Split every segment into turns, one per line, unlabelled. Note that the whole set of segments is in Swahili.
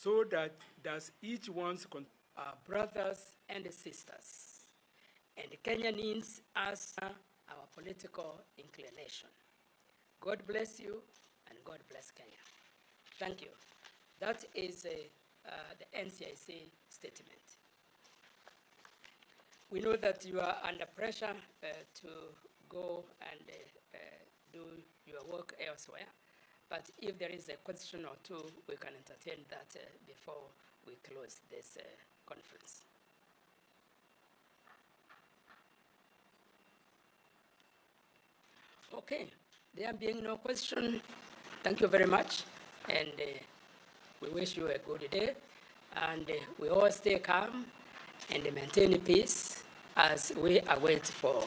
so that does each one's
our brothers and sisters, and Kenya needs us our political inclination. God bless you, and God bless Kenya. Thank you. That is the NCIC statement. We know that you are under pressure to go and do your work elsewhere, but if there is a question or two, we can entertain that before we close this conference. Okay, there being no question, thank you very much, and we wish you a good day, and we all stay calm and maintain peace as we await for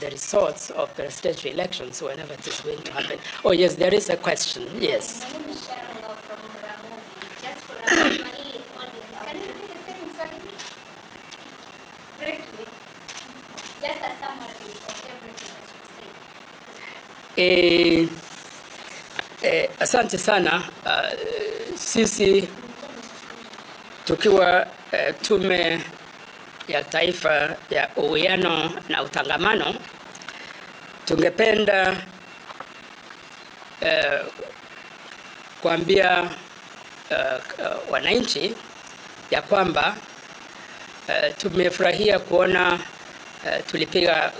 the results of the presidential elections, whenever it is going to happen. Oh yes, there is a question, yes.
My name is Sharon Law from Ramu. Just for our audience, can you repeat the same strategy? Briefly, just a summary of everything that you say.
Asante sana. Sisi tukiwa tume ya taifa ya uwiano na utangamano, tungependa kuambia wananchi ya kwamba tumefurahia kuona tulipiga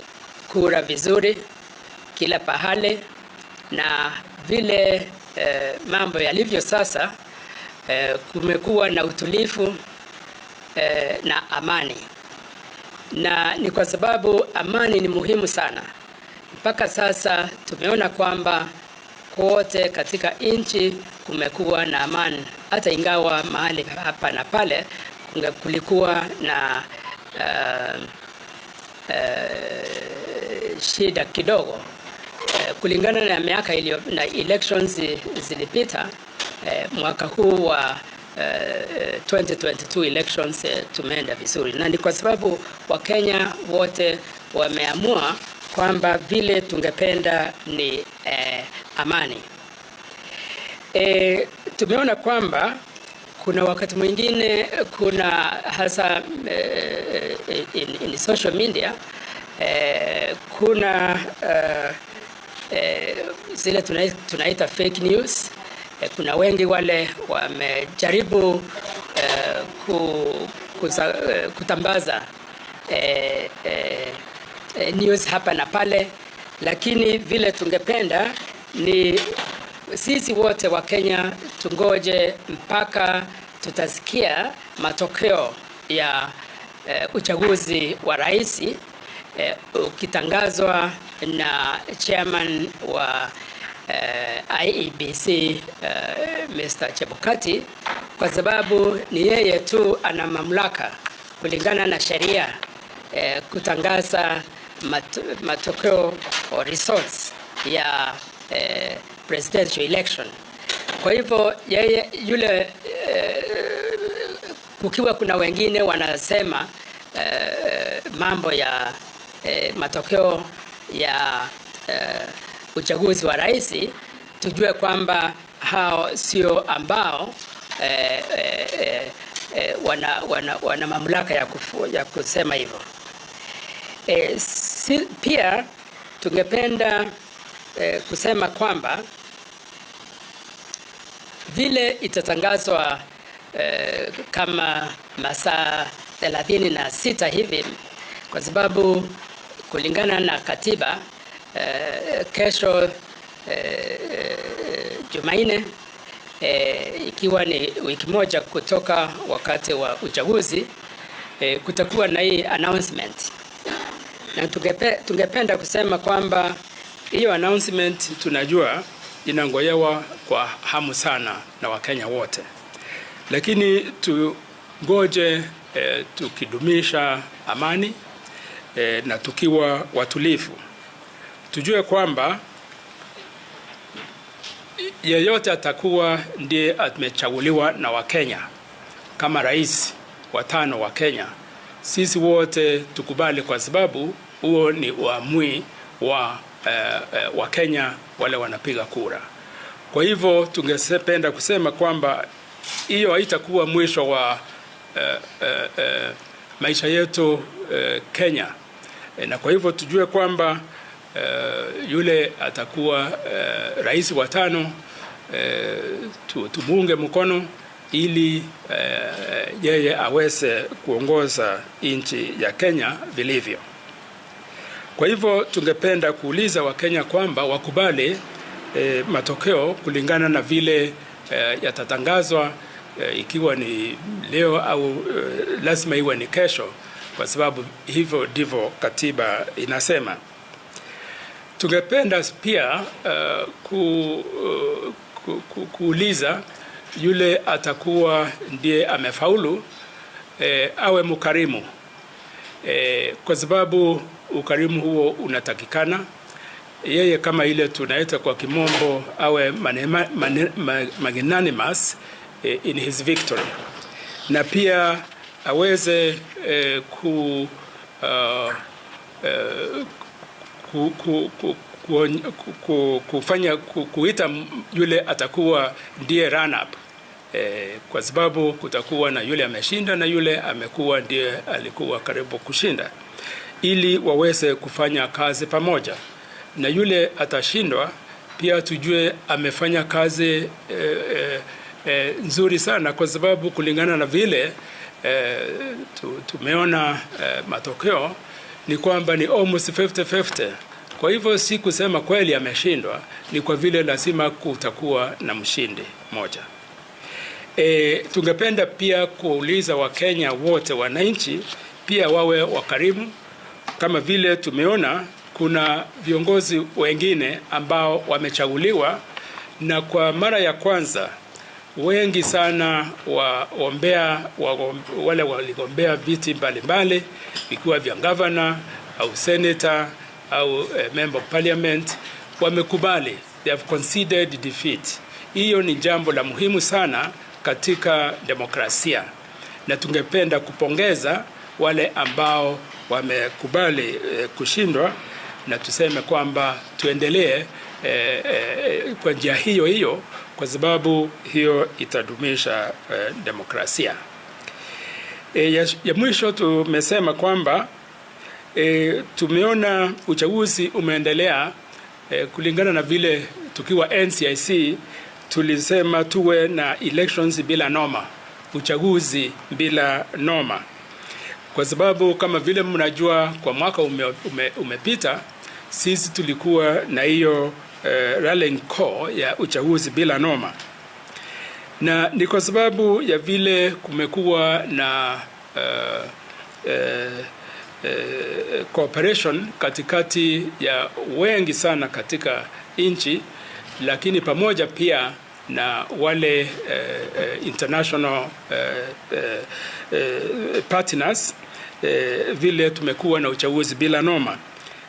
kura vizuri kila pahali, na vile mambo yalivyo sasa, kumekuwa na utulivu na amani, na ni kwa sababu amani ni muhimu sana. Mpaka sasa tumeona kwamba kote katika nchi kumekuwa na amani, hata ingawa mahali hapa na pale kulikuwa na shida kidogo. Kulingana na miaka na elections zilipita, mwaka huu wa 2022 elections tumeenda vizuri, na ni kwa sababu Wakenya wote wameamua kwamba vile tungependa ni amani. Tumeona kwamba kuna wakati mwingine, kuna hasa in social media, kuna zile tunaita fake news. Kuna wengi wale wamejaribu kutambaza news hapa na pale, lakini vile tungependa ni sisi wote wa Kenya tungoje mpaka tutasikia matokeo ya uchaguzi wa rais ukitangazwa na chairman wa Iebc Mr. Chebukati, kwa sababu ni yeye tu ana mamlaka kulingana na sheria kutangaza matokeo or results ya presidential election. Kwa hivyo yeye yule, kukiwa kuna wengine wanasema mambo ya matokeo ya uchaguzi wa rais, tujue kwamba hao sio ambao wana mamlaka ya kusema hivyo. Pia tungependa kusema kwamba vile itatangazwa kama masaa 36 hivi, kwa sababu kulingana na katiba kesho Jumanne, ikiwa ni wiki moja kutoka wakati wa uchaguzi, kutakuwa na hii announcement, na tungependa kusema kwamba hiyo announcement tunajua inangojewa kwa hamu sana na Wakenya wote, lakini tungoje tukidumisha amani na tukiwa watulivu. Tujue kwamba yeyote atakuwa ndiye amechaguliwa na Wakenya kama rais wa 5 wa Kenya, sisi wote tukubali, kwa sababu huo ni uamuzi wa Wakenya wale wanapiga kura. Kwa hivyo tungependa kusema kwamba
hiyo haitakuwa mwisho wa maisha yetu Kenya. Na kwa hivyo tujue kwamba yule atakuwa rais wa 5, tumuunge mkono ili yeye aweze kuongoza nchi ya Kenya vilivyo. Kwa hivyo tungependa kuuliza Wakenya kwamba wakubali matokeo kulingana na vile yatatangazwa, ikiwa ni leo au lazima iwe ni kesho, kwa sababu hivyo ndivyo katiba inasema. Tungependa pia kuuliza yule atakuwa ndiye amefaulu awe mkarimu, kwa sababu ukarimu huo unatakikana. Yeye kama ile tunaita kwa kimombo awe magnanimous in his victory, na pia aweze kuita yule atakuwa ndiye run up, kwa sababu kutakuwa na yule ameshinda na yule amekuwa ndiye alikuwa karibu kushinda, ili waweze kufanya kazi pamoja. Na yule atashindwa pia tujue amefanya kazi nzuri sana, kwa sababu kulingana na vile tumeona matokeo ni kwamba ni almost 50-50. Kwa hivyo si kusema kweli ameshindwa, ni kwa vile lazima kutakuwa na mshindi moja. Tungependa pia kuuliza Wakenya wote, wananchi pia wawe wakarimu. Kama vile tumeona kuna viongozi wengine ambao wamechaguliwa, na kwa mara ya kwanza wengi sana wale waligombea viti mbalimbali, ikiwa vya governor au senator au member of parliament, wamekubali, they have conceded defeat. Hiyo ni jambo la muhimu sana katika demokrasia, na tungependa kupongeza wale ambao wamekubali kushindwa, na tuseme kwamba tuendelee kwa njia hiyo hiyo, kwa sababu hiyo itadumisha demokrasia. Ya mwisho tumesema kwamba tumeona uchaguzi umeendelea kulingana na vile tukiwa NCIC tulisema tuwe na elections bila noma, uchaguzi bila noma, kwa sababu kama vile mnajua kwa mwaka umepita sisi tulikuwa na hiyo rallying call ya uchaguzi bila noma, na ni kwa sababu ya vile kumekuwa na cooperation katikati ya wengi sana katika nchi, lakini pamoja pia na wale international partners, vile tumekuwa na uchaguzi bila noma.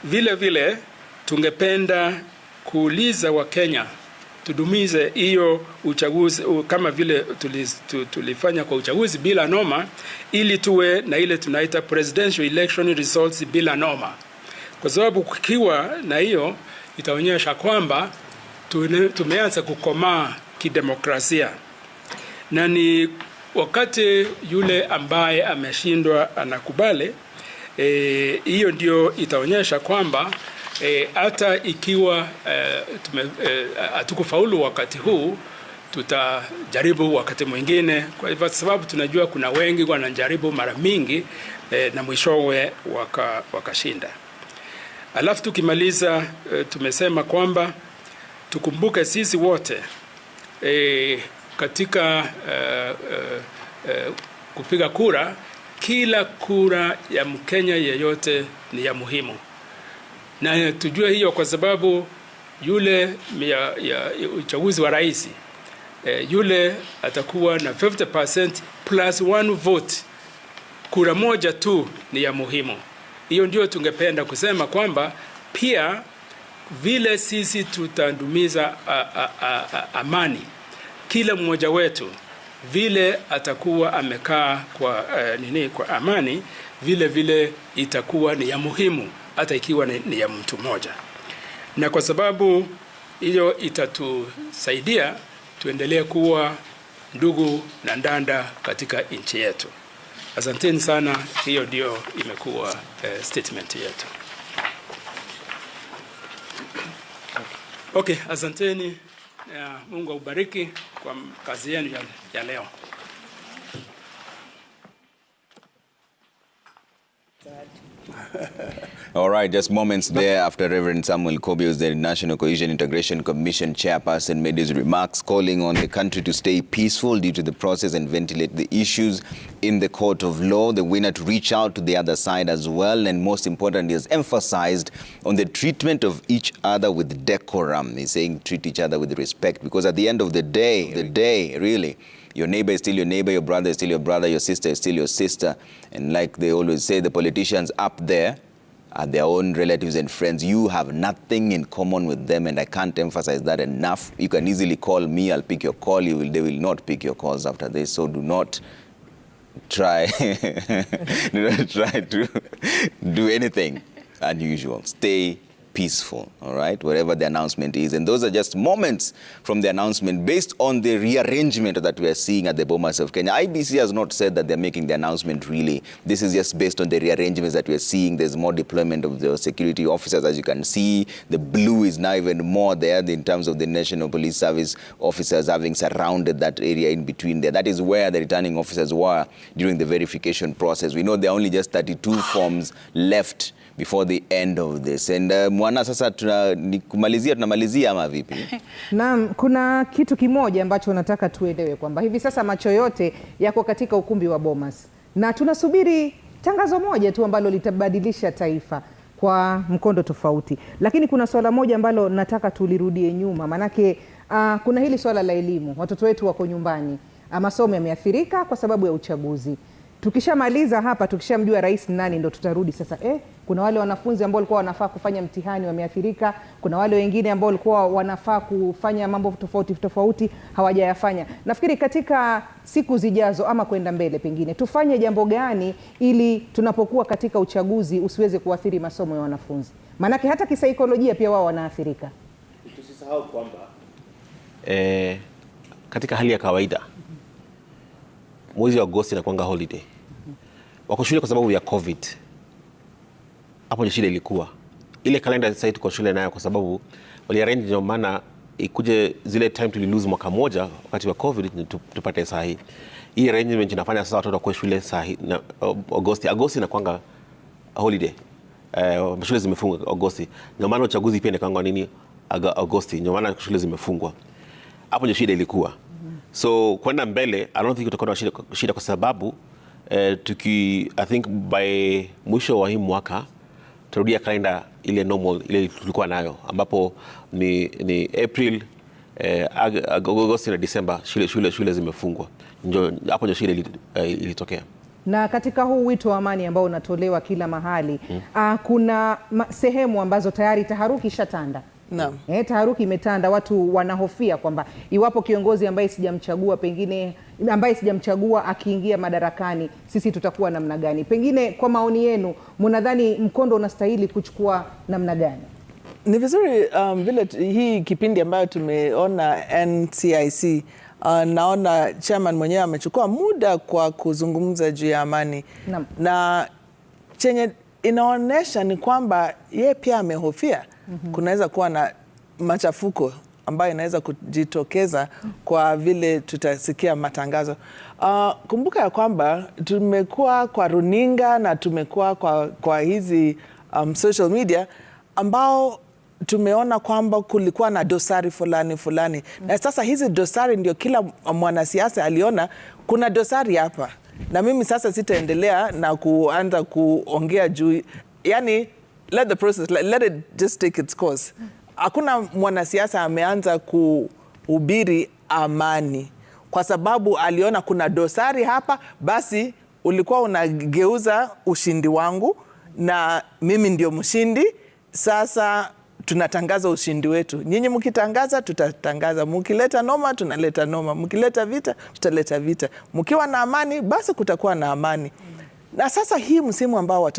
Vile vile tungependa kuuliza Wakenya tudumize hiyo uchaguzi kama vile tulifanya kwa uchaguzi bila noma, ili tuwe na ile tunaita presidential election results bila noma, kwa sababu kukiwa na hiyo itaonyesha kwamba tumeanza kukomaa kidemokrasia, na ni wakati yule ambaye ameshindwa anakubali, hiyo ndio itaonyesha kwamba hata ikiwa hatukufaulu wakati huu, tutajaribu wakati mwingine, kwa hivyo sababu tunajua kuna wengi wanajaribu mara mingi na mwishowe wakashinda. Alafu tukimaliza tumesema kwamba tukumbuke sisi wote katika kupiga kura, kila kura ya Mkenya yeyote ni ya muhimu, na tujue hiyo kwa sababu yule ya uchaguzi wa rais, yule atakuwa na 50% plus 1 vote, kura moja tu ni ya muhimu. Hiyo ndio tungependa kusema kwamba pia vile sisi tutadumiza amani, kila mmoja wetu vile atakuwa amekaa kwa amani, vile vile itakuwa ni ya muhimu, hata ikiwa ni ya mtu mmoja. Na kwa sababu hiyo itatusaidia tuendelee kuwa ndugu na ndanda katika nchi yetu. Asanteni sana, hiyo ndio imekuwa statement yetu. Okay, asanteni. Mungu aubariki kwa kazi yenu ya leo.
All right, just moments there after Reverend Samuel Kobios, the National Cohesion Integration Commission chairperson, made his remarks calling on the country to stay peaceful due to the process and ventilate the issues in the court of law. The winner to reach out to the other side as well, and most importantly, has emphasized on the treatment of each other with decorum. He's saying treat each other with respect, because at the end of the day, really, your neighbor is still your neighbor, your brother is still your brother, your sister is still your sister. And like they always say, the politicians up there are their own relatives and friends. You have nothing in common with them, and I can't emphasize that enough. You can easily call me, I'll pick your call. They will not pick your calls after this, so do not try, do not try to do anything unusual. Stay peaceful, all right, wherever the announcement is. And those are just moments from the announcement based on the rearrangement that we are seeing at the Bomas of Kenya. Iebc has not said that they're making the announcement really. This is just based on the rearrangements that we are seeing. There's more deployment of the security officers, as you can see. The blue is now even more there in terms of the National Police Service officers having surrounded that area in between there. That is where the returning officers were during the verification process. We know there are only just 32 forms left before the end of this. And mwana sasa tunamalizia ama vipi?
Naam, kuna kitu kimoja ambacho nataka tuelewe kwamba hivi sasa macho yote yako katika ukumbi wa Bomas. Na tunasubiri tangazo moja tu ambalo litabadilisha taifa kwa mkondo tofauti. Lakini kuna swala moja ambalo nataka tulirudie nyuma. Manake kuna hili swala la elimu. Watoto wetu wako nyumbani. Masomo yameathirika kwa sababu ya uchaguzi. Tukishamaliza hapa, tukishamjua rais nani, ndo tutarudi sasa. Kuna wale wanafunzi ambao walikuwa wanafaa kufanya mtihani wameathirika, kuna wale wengine ambao walikuwa wanafaa kufanya mambo tofauti hawajayafanya. Nafikiri katika siku zijazo ama kwenda mbele, pengine tufanye jambo gani ili tunapokuwa katika uchaguzi usiweze kuathiri masomo ya wanafunzi, manake hata kisaikolojia pia wao wanaathirika.
Tusisahau kwamba katika hali ya kawaida mwezi wa Agosti inakuanga holiday. Wako shule kwa sababu ya COVID. Hapo ndio shida ilikuwa. Ile kalenda sasa tuko shule nayo kwa sababu waliarrange, ndio maana ikuje zile time tuli lose mwaka moja wakati wa COVID tupate saa hii. Hii arrangement inafanya sasa watoto kwa shule saa hii na Agosti inakuanga holiday. Shule zimefungwa Agosti. Ndio maana uchaguzi pia inakuanga nini Agosti. Ndio maana shule zimefungwa. Hapo ndio shida ilikuwa. So kwenda mbele, I don't think tutakuwa na shida kwa sababu I think by mwisho wa hii mwaka tutarudia kalenda ile normal ile tulikuwa nayo, ambapo ni April, Agosti na December shule zimefungwa. Ndio hapo ndio shida ilitokea.
Na katika huu wito wa amani ambao unatolewa kila mahali, kuna sehemu ambazo tayari taharuki shatanda.
Naam.
Taharuki imetanda, watu wanahofia kwamba iwapo kiongozi ambaye sijamchagua akiingia madarakani, sisi tutakuwa namna gani? Pengine kwa maoni yenu, mnadhani mkondo unastahili kuchukua namna gani?
Ni vizuri vile hii kipindi ambayo tumeona NCIC, naona chairman mwenyewe amechukua muda kwa kuzungumza juu ya amani.
Naam.
Na chenye inaonesha ni kwamba yeye pia amehofia kunaweza kuwa na machafuko ambayo inaweza kujitokeza kwa vile tutasikia matangazo. Kumbuka ya kwamba tumekuwa kwa runinga na tumekuwa kwa hizi social media ambao tumeona kwamba kulikuwa na dosari fulani. Na sasa hizi dosari ndio kila mwanasiasa aliona kuna dosari hapa. Na mimi sasa sitaendelea na kuanza kuongea juu, yani let the process, let it just take its course. Hakuna mwanasiasa ameanza kuhubiri amani kwa sababu aliona kuna dosari hapa, basi ulikuwa unageuza ushindi wangu na mimi ndio mshindi. Sasa tunatangaza ushindi wetu. Nyinyi mkitangaza tutatangaza, mkileta noma tunaleta noma, mkileta vita tutaleta vita. Mkiwa na amani basi kutakuwa na amani. Na sasa hii msimu ambao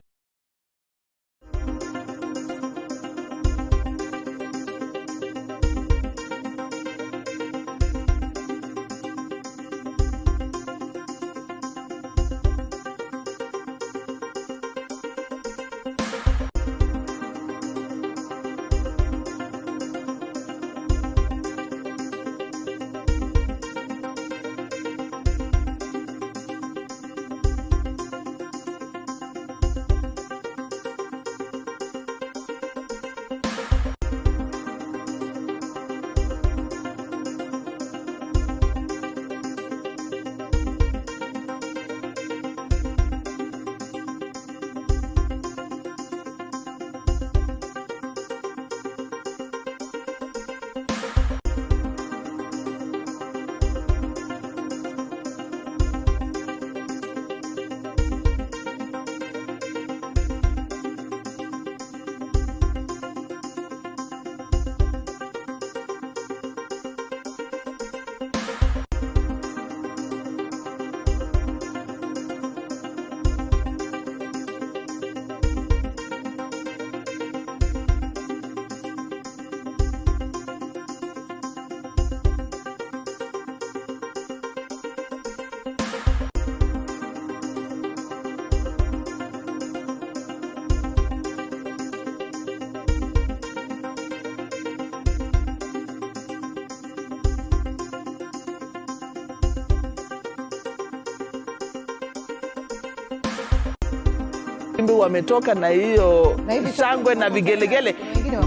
wametoka na hiyo shangwe na vigelegele,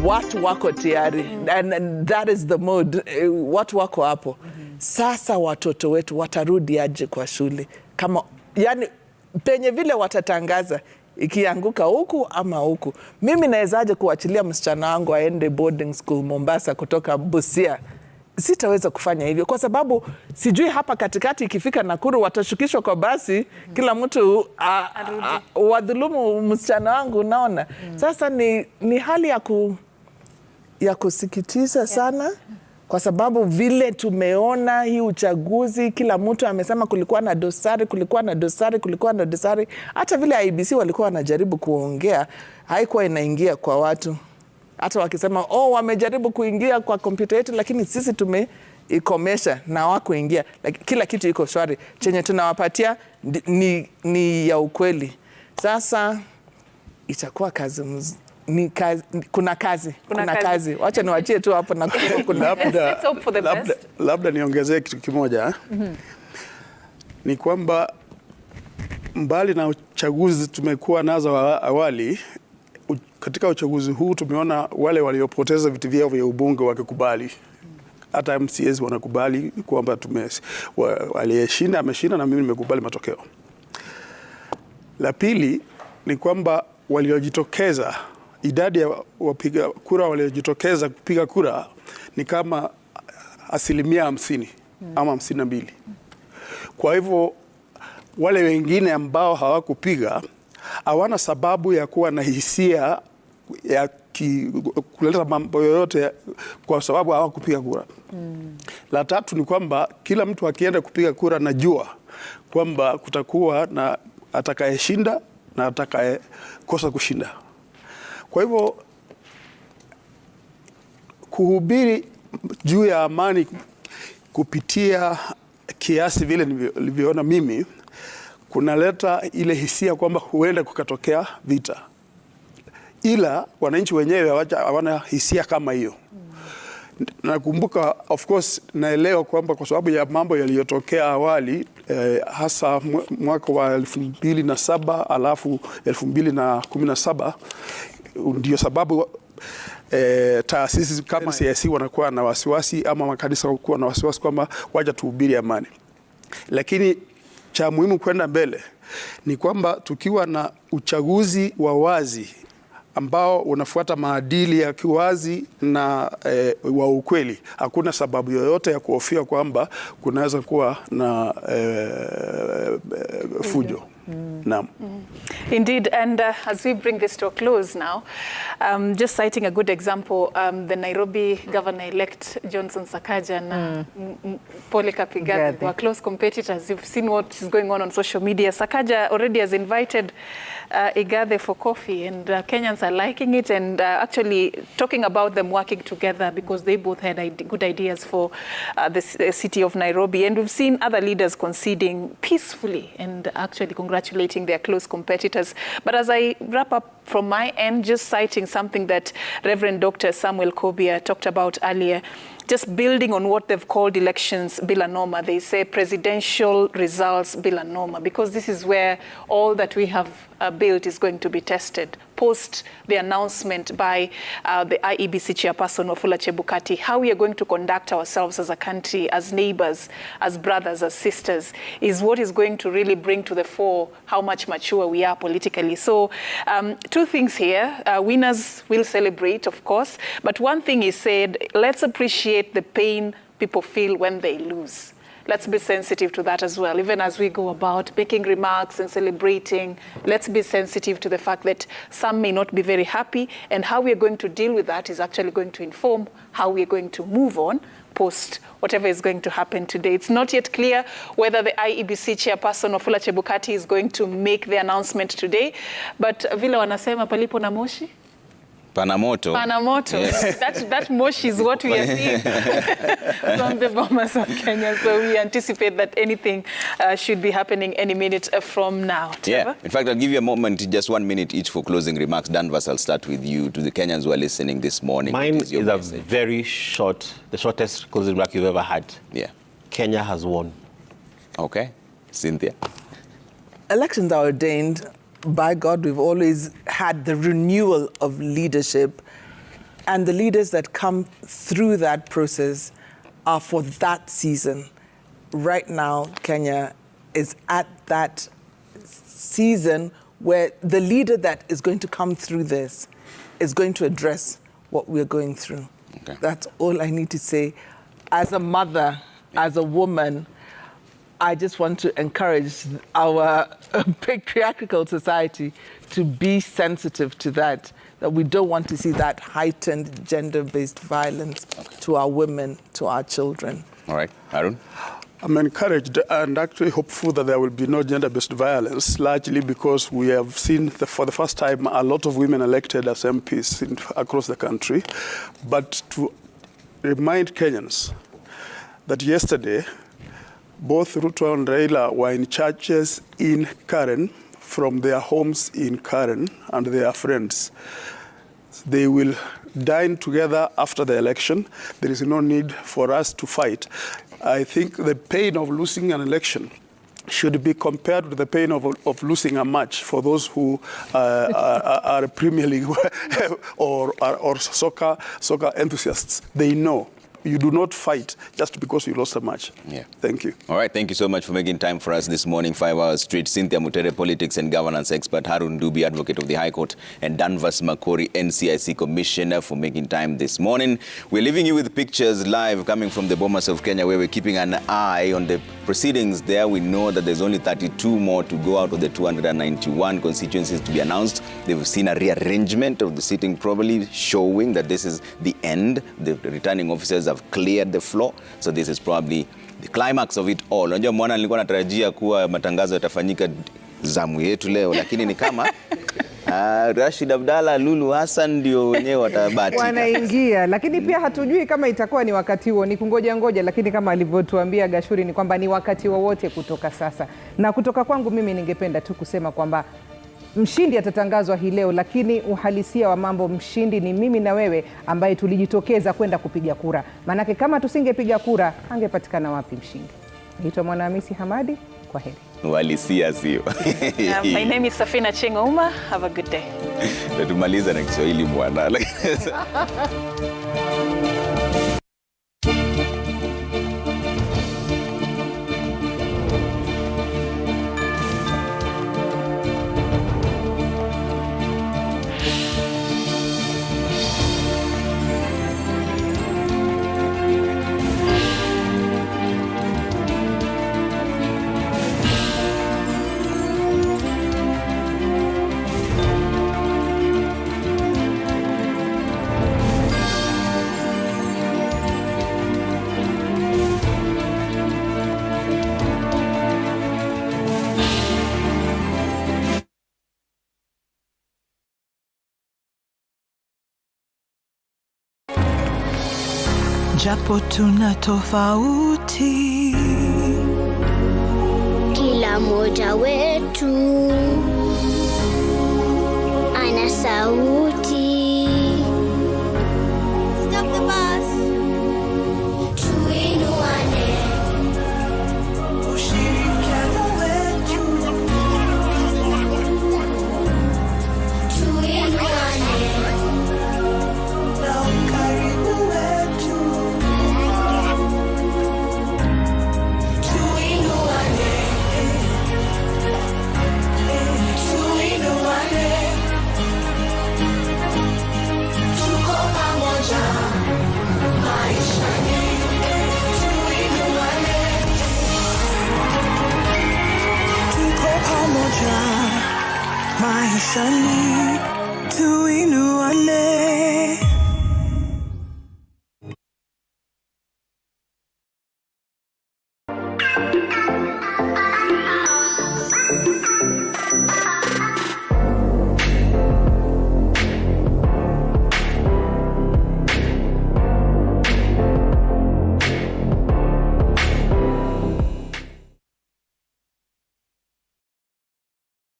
watu wako tayari, and that is the mood. Watu wako hapo. Sasa watoto wetu watarudi aje kwa shule kama, yani penye vile watatangaza ikianguka huku ama huku. Mimi nawezaje kuachilia msichana wangu aende boarding school Mombasa kutoka Busia? Sitaweza kufanya hivyo kwa sababu sijui hapa katikati ikifika Nakuru watashukishwa kwa basi, kila mtu wadhulumu msichana wangu, unaona. Sasa ni hali ya kusikitisha sana, kwa sababu vile tumeona hii uchaguzi, kila mtu amesema kulikuwa na dosari, kulikuwa na dosari, kulikuwa na dosari. Hata vile Iebc walikuwa wanajaribu kuongea, haikuwa inaingia kwa watu. Hata wakisema wamejaribu kuingia kwa kompyuta yetu, lakini sisi tumeikomesha na wakuingia. Kila kitu iko shwari. Chenye tunawapatia ni ya ukweli. Sasa itakuwa kazi kuna kazi. Wacha niwachie tu hapo na kuna
labda niongezee kitu kimoja. Ni kwamba mbali na uchaguzi tumekuwa nazo awali, katika uchaguzi huu tumeona wale waliopoteza viti vyao vya ubunge wakikubali. Hata MCAs wanakubali kwamba aliyeshinda ameshinda na mimi nimekubali matokeo. La pili ni kwamba waliojitokeza, idadi ya wapiga kura waliojitokeza kupiga kura ni kama 50% ama 52. Kwa hivyo wale wengine ambao hawakupiga hawana sababu ya kuwa na hisia ya kuleta mambo yoyote kwa sababu hawakupiga kura. La tatu ni kwamba kila mtu akienda kupiga kura najua kwamba kutakuwa na atakayeshinda na atakayekosa kushinda. Kwa hivyo kuhubiri juu ya amani kupitia kiasi vile nilivyoona mimi kunaleta ile hisia kwamba huenda kukatokea vita, ila wananchi wenyewe hawana hisia kama hiyo. Nakumbuka, of course, naelewa kwamba kwa sababu ya mambo yaliyotokea awali, hasa mwaka wa 2007 alafu 2017, ndio sababu taasisi kama CIC wanakuwa na wasiwasi ama makanisa wanakuwa na wasiwasi kwamba waje tuhubiri amani. Lakini cha muhimu kwenda mbele ni kwamba tukiwa na uchaguzi wa wazi ambao unafuata maadili ya kiwazi na wa ukweli, hakuna sababu yoyote ya kuhofia kwamba kunaweza kuwa na fujo.
Indeed, and as we bring this to a close now, just citing a good example, the Nairobi governor-elect Johnson Sakaja and Polycarp Igathe were close competitors. You've seen what is going on social media. Sakaja already has invited Igathe for coffee, and Kenyans are liking it and actually talking about them working together because they both had good ideas for the city of Nairobi. And we've seen other leaders conceding peacefully and actually congratulating their close competitors. But as I wrap up from my end, just citing something that Reverend Dr. Samuel Kobia talked about earlier, just building on what they've called elections bila norma. They say presidential results bila norma, because this is where all that we have built is going to be tested. Post the announcement by the Iebc chairperson, Wafula Chebukati, how we are going to conduct ourselves as a country, as neighbors, as brothers, as sisters, is what is going to really bring to the fore how much mature we are politically. So two things here. Winners will celebrate, of course, but one thing he said, let's appreciate the pain people feel when they lose. Let's be sensitive to that as well. Even as we go about making remarks and celebrating, let's be sensitive to the fact that some may not be very happy, and how we are going to deal with that is actually going to inform how we are going to move on post whatever is going to happen today. It's not yet clear whether the Iebc chairperson Wafula Chebukati is going to make the announcement today, but vile wanasema palipo na moshi
Panamoto.
Yes. That mosh is what we are seeing from the Bomas of Kenya. So we anticipate that anything should be happening any minute from now.
Yeah. In fact, I'll give you a moment, just 1 minute each for closing remarks. Danvas, I'll start with you. To the Kenyans who are listening this morning.
Mine is a very short, the shortest closing remark you've ever had.
Yeah.
Kenya has won.
Okay. Cynthia.
Elections are ordained. by God, we've always had the renewal of leadership, and the leaders that come through that process are for that season. Right now, Kenya is at that season where the leader that is going to come through this is going to address what we're going through. Okay. That's all I need to say. As a mother, as a woman, I just want to encourage our patriarchal society to be sensitive to that we don't want to see that heightened gender-based violence to our women, to our children.
All right, Arun?
I'm encouraged and actually hopeful that there will be no gender-based violence, largely because we have seen for the first time a lot of women elected as MPs across the country. But to remind Kenyans that yesterday, both Ruto and Raila were in churches in Karen, from their homes in Karen, and their friends. They will dine together after the election. There is no need for us to fight. I think the pain of losing an election should be compared with the pain of losing a match for those who are Premier League or soccer enthusiasts. They know. You do not fight just because you lost a match.
Yeah.
Thank you.
All right, thank you so much for making time for us this morning, 5 hours straight. Cynthia Mutere, politics and governance expert, Harun Dubi, advocate of the High Court, and Danvas Makori, NCIC commissioner, for making time this morning. We're leaving you with pictures live coming from the Bomas of Kenya, where we're keeping an eye on the proceedings there. We know that there's only 32 more to go out of the 291 constituencies to be announced. They've seen a rearrangement of the sitting, probably showing that this is the end. The returning officers have cleared the floor, so this is probably the climax of it all. Unajua mwana nilikuwa natarajia kuwa matangazo yatafanyika zamu yetu leo, lakini ni kama Rashid Abdalla, Lulu Hassan ndio wenyewe watabati
wanaingia, lakini pia hatujui kama itakuwa ni wakati huo, ni kungoja, lakini kama alivyotuambia Gashuri ni kwamba ni wakati wowote kutoka sasa. Na kutoka kwangu mimi ningependa tu kusema kwamba mshindi atatangazwa hii leo, lakini uhalisia wa mambo, mshindi ni mimi na wewe ambaye tulijitokeza kwenda kupiga kura. Manake kama tusingepiga kura, angepatikana wapi mshindi? Naitwa Mwanahamisi Hamadi, kwa heri.
Uhalisia sio.
My name is Safina Chengouma. Have a good day.
Tumaliza na Kiswahili bwana.
Japo tuna tofauti,
kila moja wetu ana sauti. Stop the bus. Tuinuane,
ushirikiano wetu.
tuinuane,
Na ukarimu wetu.
tuinuane, tuinuane. Tuko pamoja maishani, tuinuane.
Tuko pamoja maishani, tuinuane.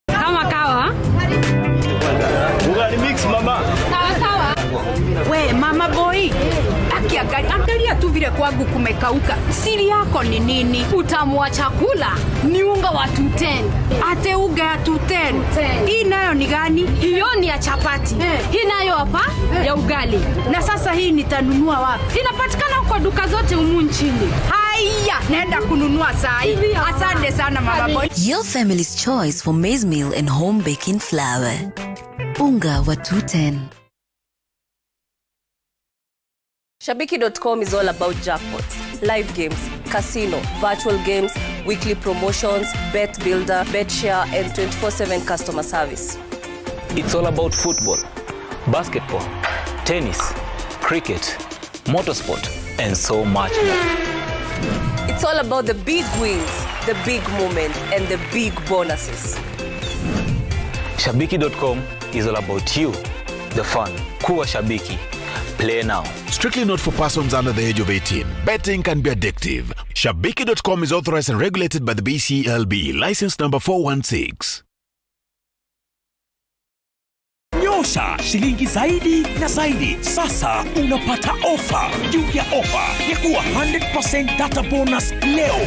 Kama kawa. Ugali mix mama. Sawa sawa.
kwangu kumekauka. Siri yako ni nini? Utamu wa chakula ni unga wa 210. Ate unga ya 210. Hii nayo ni gani? Hiyo ni ya chapati. Hii nayo hapa ya ugali. Na sasa hii nitanunua wapi? Inapatikana kwa duka zote humu nchini. Haya, naenda kununua saa hii. Asante sana mama boy.
Your family's choice for maize meal and home baking flour. Unga wa 210.
Shabiki.com is all about jackpots, live games, casino, virtual games, weekly promotions, bet builder, bet share, and 24/7 customer service.
It's all about football, basketball, tennis, cricket, motorsport, and so much more.
It's all about the big wins, the big moments, and the big bonuses.
Shabiki.com is all about you, the fun. Kuwa Shabiki. Play now.
Strictly not for persons under the age of 18. Betting can be addictive. Shabiki.com is authorized and regulated by the BCLB. License number 416.
Nyosha shilingi zaidi na zaidi. Sasa unapata ofa juu ya ofa ya kuwa 100% data bonus leo.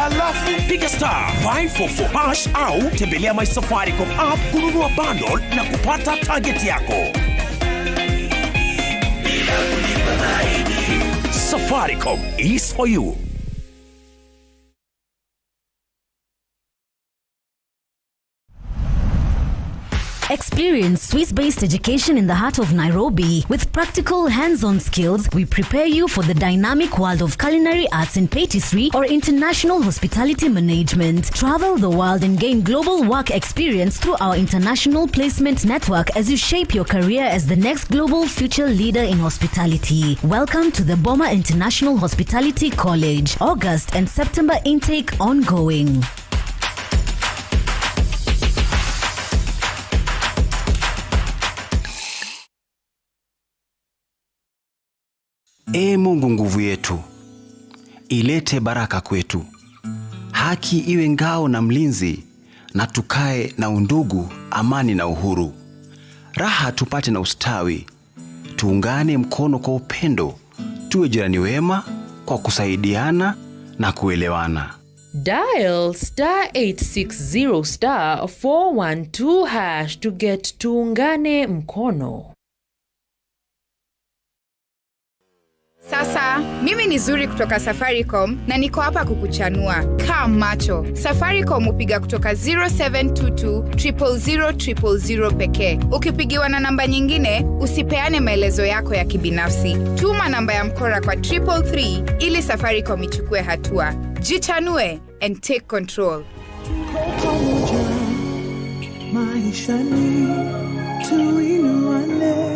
Alafu piga star 544 hash au tembelea My Safaricom app kununua bundle na kupata target yako. Safaricom is for you.
Experience Swiss-based education in the heart of Nairobi. With practical hands-on skills, we prepare you for the dynamic world of culinary arts and patisserie or international hospitality management. Travel the world and gain global work experience through our international placement network as you shape your career as the next global future leader in hospitality. Welcome to the Bomas International Hospitality College. August and September intake ongoing.
Ee Mungu nguvu yetu, ilete baraka kwetu. Haki iwe ngao na mlinzi, na tukae na undugu, amani na uhuru. Raha tupate na ustawi, tuungane mkono kwa upendo, tuwe jirani wema kwa kusaidiana na kuelewana.
Dial *860 *412# to get tuungane mkono.
Sasa, mimi ni Zuri kutoka Safaricom na niko hapa kukuchanua. Kaa macho. Safaricom upiga kutoka 0722 000 000 pekee. Ukipigiwa na namba nyingine, usipeane maelezo yako ya kibinafsi. Tuma namba ya mkora kwa 333 ili Safaricom ichukue hatua. Jichanue and take control.
Maishani tuinuane.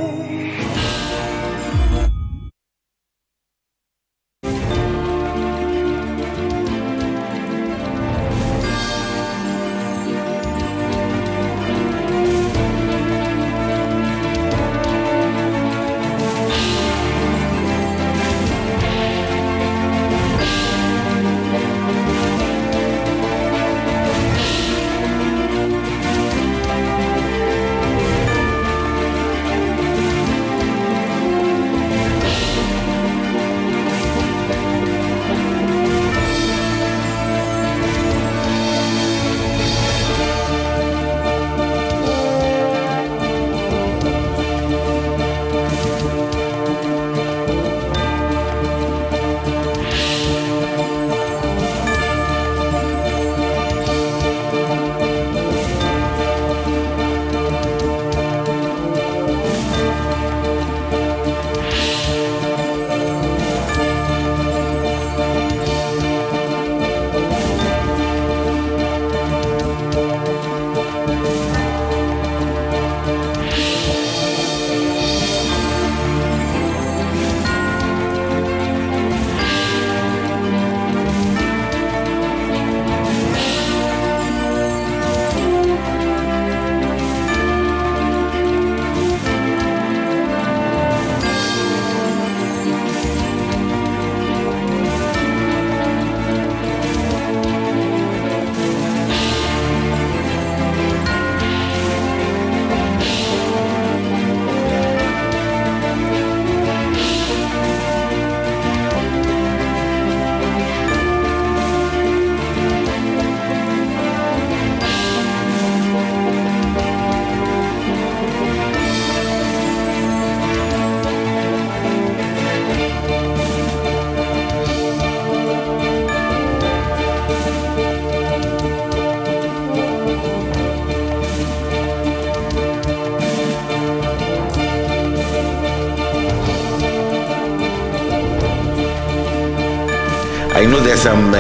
I know there's some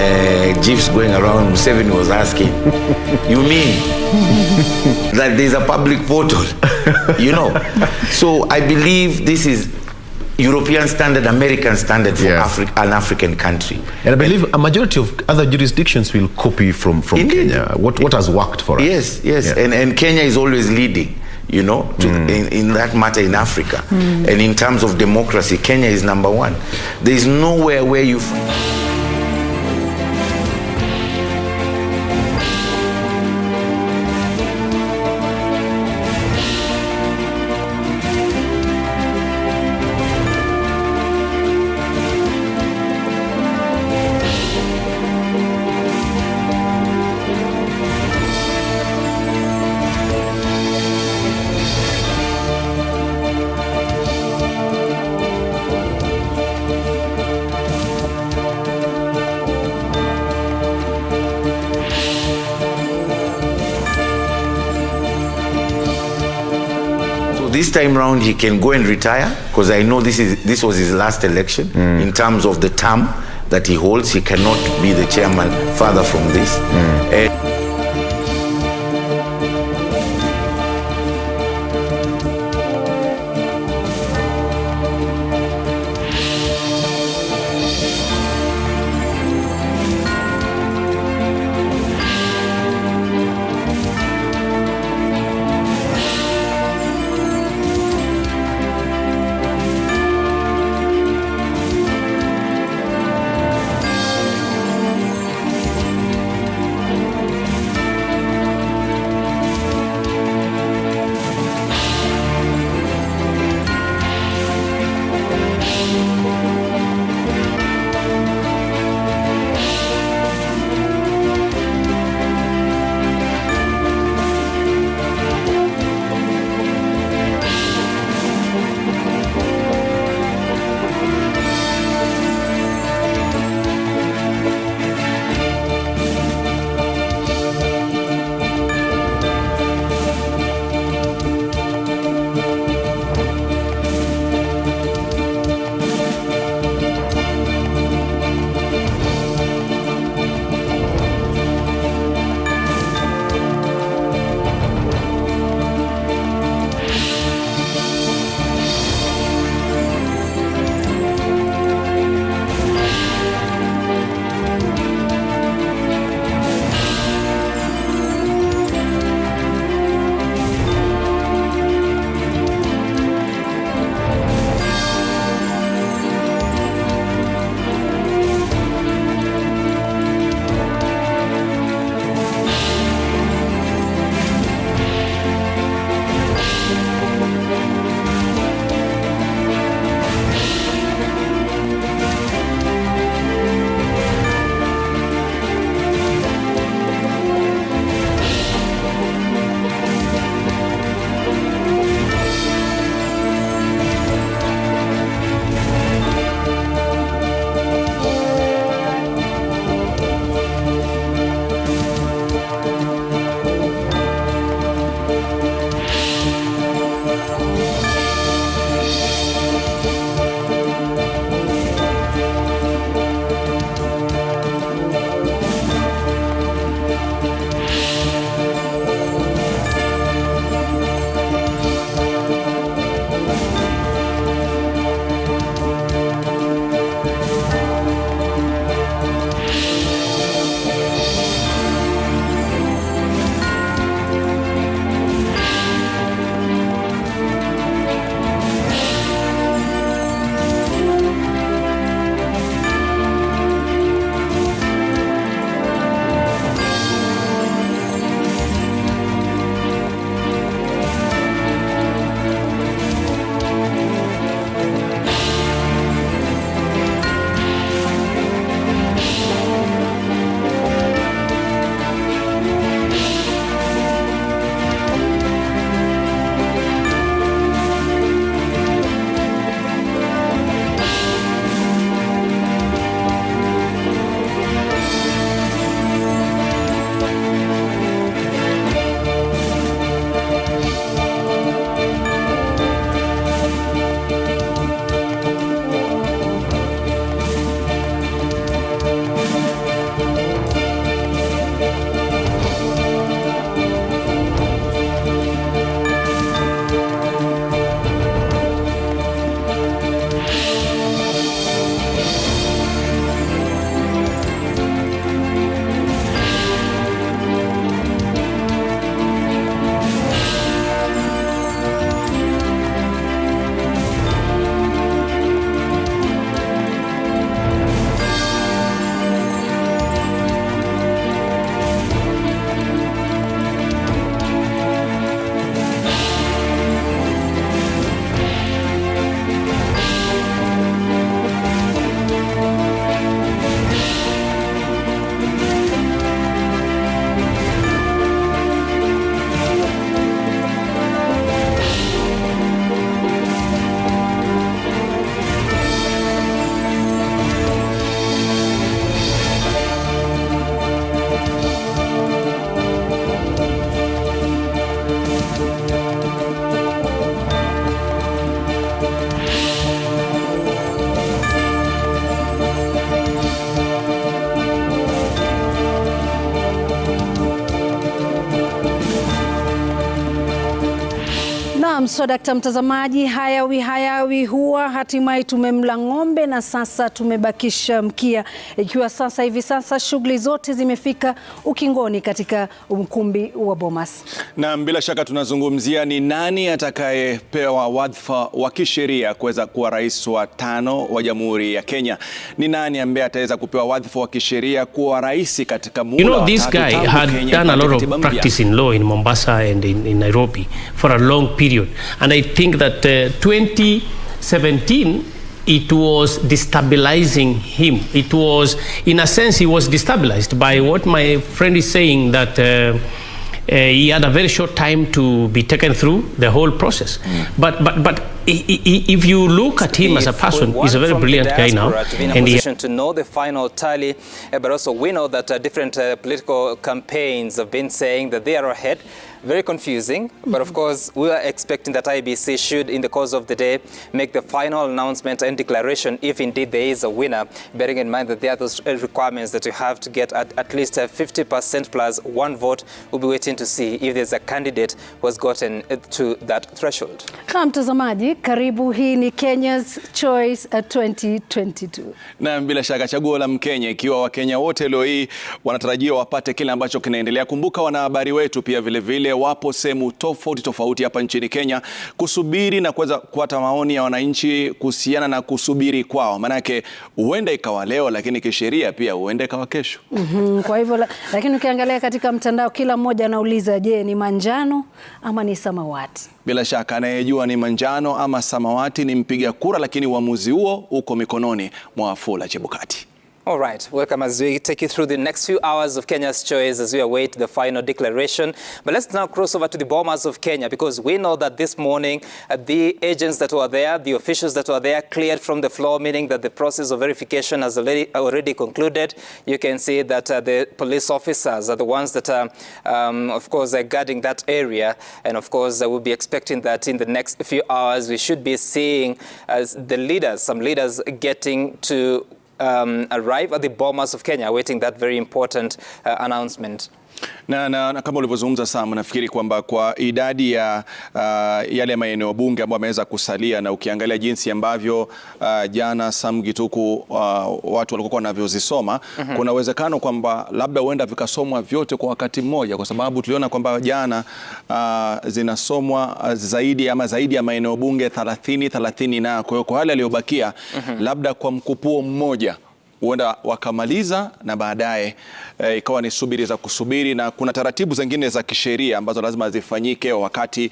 gifs going around. Museveni was asking, you mean that there's a public portal? You know? So I believe this is European standard, American standard for an African country.
And I believe a majority of other jurisdictions will copy from Kenya. What has worked for us?
Yes, yes. Yeah. And Kenya is always leading, you know, in that matter in Africa. And in terms of democracy, Kenya is number one. There is nowhere where you this time round he can go and retire, because I know this was his last election in terms of the term that he holds. He cannot be the chairman further from this.
Naam, so dakta mtazamaji, hayawi huwa hatimaye tumemla ng'ombe na sasa tumebakisha mkia, ikiwa hivi sasa shughuli zote zimefika ukingoni katika ukumbi wa Bomas.
Na bila shaka tunazungumzia ni nani atakayepewa wadhifa wa kisheria kuweza kuwa rais wa 5 wa Jamhuri ya Kenya. Ni nani ambaye ataweza kupewa wadhifa wa kisheria kuwa rais katika muda wa
this guy had done a lot of practice in law in Mombasa and in Nairobi for a long period. And I think that 2017, it was destabilizing him. It was, in a sense, he was destabilized by what my friend is saying, that he had a very short time to be taken through the whole process. But if you look at him as a person, he's a very brilliant guy now.
To be in a position to know the final tally, but also we know that different political campaigns have been saying that they are ahead. Very confusing, but of course we are expecting that IEBC should, in the course of the day, make the final announcement and declaration if indeed there is a winner, bearing in mind that there are those requirements that you have to get at least 50% plus 1 vote. We'll be waiting to see if there's a candidate who has gotten to that threshold.
Mtazamaji, karibu, hii ni Kenya's Choice 2022.
Na bila shaka chaguo la Mkenya, ikiwa Wakenya wote leo hii wanatarajia wapate kile ambacho kinaendelea. Kumbuka wanahabari wetu pia vile wapo sehemu tofauti hapa nchini Kenya kusubiri na kuweza kupata maoni ya wananchi kuhusiana na kusubiri kwao. Manake huenda ikawa leo, lakini kisheria pia huenda ikawa kesho.
Kwa hivyo, lakini ukiangalia katika mtandao kila mmoja anauliza, je, ni manjano ama ni samawati?
Bila shaka anayejua ni manjano ama samawati ni mpiga kura, lakini uamuzi huo uko mikononi mwa Wafula Chebukati.
All right, welcome as we take you through the next few hours of Kenya's Choice as we await the final declaration. But let's now cross over to the Bomas of Kenya, because we know that this morning the agents that were there, the officials that were there, cleared from the floor, meaning that the process of verification has already concluded. You can see that the police officers are the ones that are, of course, guarding that area. And of course, we'll be expecting that in the next few hours we should be seeing the leaders, some leaders getting to arrive at the Bomas of Kenya, awaiting that very important announcement.
Na kama ulivyozungumza Sam, nafikiri kwamba kwa idadi ya yale maeneo bunge ambayo ameweza kusalia, na ukiangalia jinsi ambavyo jana Sam Gituku watu walikuwa wanavyozisoma, kuna uwezekano kwamba labda huenda vikasomwa vyote kwa wakati mmoja, kwa sababu tuliona kwamba jana zinasomwa zaidi ya maeneo bunge 30 na kwa hiyo kwa wale waliobakia labda kwa mkupuo mmoja huenda wakamaliza na baadaye ikawa ni subiri za kusubiri, na kuna taratibu zingine za kisheria ambazo lazima zifanyike wakati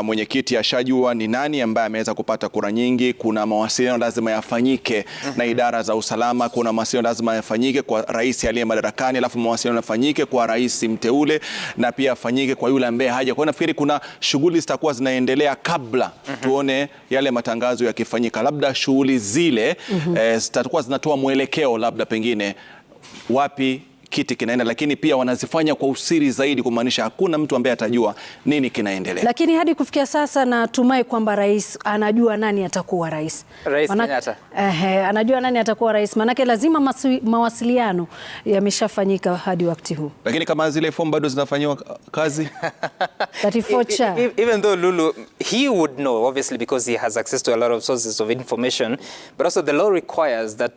mwenyekiti ashajua ni nani ambaye ameweza kupata kura nyingi. Kuna mawasiliano lazima yafanyike na idara za usalama, kuna mawasiliano lazima yafanyike kwa rais aliye madarakani, alafu mawasiliano yafanyike kwa rais mteule, na pia yafanyike kwa yule ambaye haja. Kwa nafikiri kuna shughuli zitakuwa zinaendelea kabla tuone yale matangazo yakifanyika. Labda shughuli zile zitakuwa zinatoa mwelekeo labda pengine wapi kiti kinaenda, lakini pia wanazifanya kwa usiri zaidi, kumaanisha hakuna mtu ambaye atajua nini kinaendelea.
Lakini hadi kufikia sasa natumai kwamba rais anajua nani atakuwa rais.
Rais Kenyatta.
Anajua nani atakuwa rais, manake lazima mawasiliano yameshafanyika hadi wakati huu.
Lakini kama zile form bado zinafanywa kazi.
Even though Lulu, he would know obviously because he has access to a lot of sources of information, but also the law requires that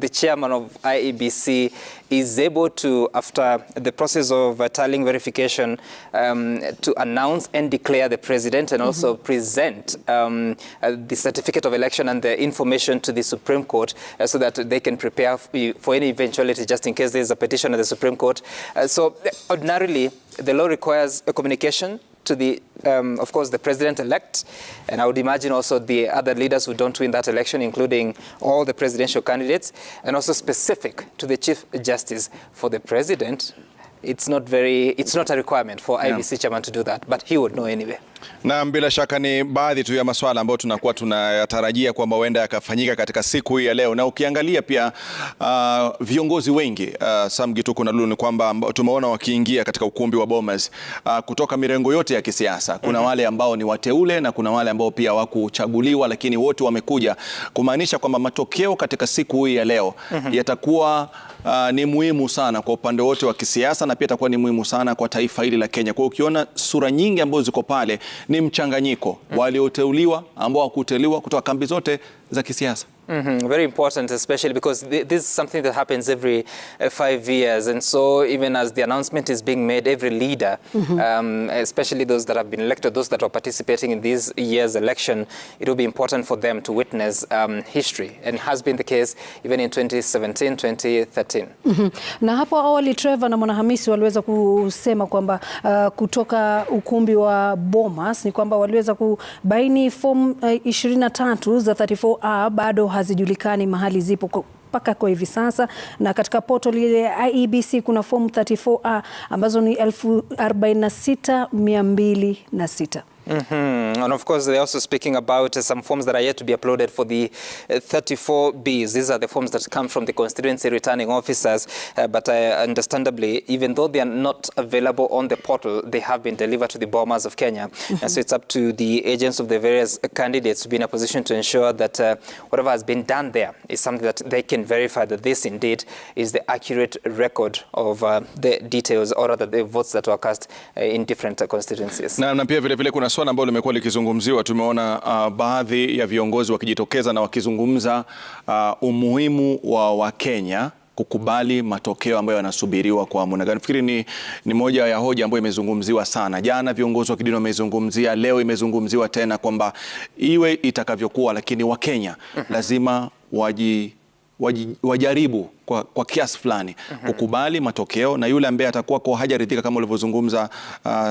the chairman of IEBC is able to, after the process of tallying verification, to announce and declare the president, and also present the certificate of election and the information to the Supreme Court, so that they can prepare for any eventuality, just in case there is a petition at the Supreme Court. So ordinarily, the law requires a communication to the, of course, the president-elect, and I would imagine also the other leaders who don't win that election, including all the presidential candidates, and also specific to the Chief Justice. For the president, it's not a requirement for IEBC chairman to do that, but he would know anyway.
Na bila shaka ni baadhi tu ya masuala ambayo tunakuwa tunayatarajia kwamba huenda yakafanyika katika siku hii ya leo. Na ukiangalia pia viongozi wengi Sam Gituku na Lulu, ni kwamba tumeona wakiingia katika ukumbi wa Bomas kutoka mirengo yote ya kisiasa. Kuna wale ambao ni wateule na kuna wale ambao pia hawakuchaguliwa, lakini wote wamekuja, kumaanisha kwamba matokeo katika siku hii ya leo yatakuwa ni muhimu sana kwa upande wote wa kisiasa, na pia itakuwa ni muhimu sana kwa taifa hili la Kenya. Kwa ukiona sura nyingi ambazo ziko pale ni mchanganyiko walioteuliwa ambao hakuteuliwa kutoka kambi zote za kisiasa.
Very important, especially because this is something that happens every 5 years. And so even as the announcement is being made, every leader, especially those that have been elected, those that are participating in this year's election, it will be important for them to witness history. And it has been the case even in 2017, 2013.
Na hapo awali Trevor na Mwanahamisi waliweza kusema kwamba kutoka ukumbi wa Bomas ni kwamba waliweza kubaini form 23 za 34A bado hazijulikani mahali zipo mpaka kwa hivi sasa, na katika portal ile Iebc kuna form 34A ambazo ni 46,206.
And of course, they're also speaking about some forms that are yet to be uploaded for the 34Bs. These are the forms that come from the constituency returning officers. But understandably, even though they are not available on the portal, they have been delivered to the Bomas of Kenya. And so it's up to the agents of the various candidates to be in a position to ensure that whatever has been done there is something that they can verify that this indeed is the accurate record of the details, or rather the votes that were cast in different constituencies.
Na pia vile kuna swala ambalo limekuwa likizungumziwa. Tumeona baadhi ya viongozi wakijitokeza na wakizungumza umuhimu wa Wakenya kukubali matokeo ambayo yanasubiriwa kwa muda gani. Nafikiri ni moja ya hoja ambayo imezungumziwa sana. Jana viongozi wa kidini wamezungumzia, leo imezungumziwa tena kwamba iwe itakavyokuwa, lakini Wakenya lazima wajaribu kwa kiasi fulani kukubali matokeo, na yule ambaye atakuwa kwa hajaridhika kama ulivyozungumza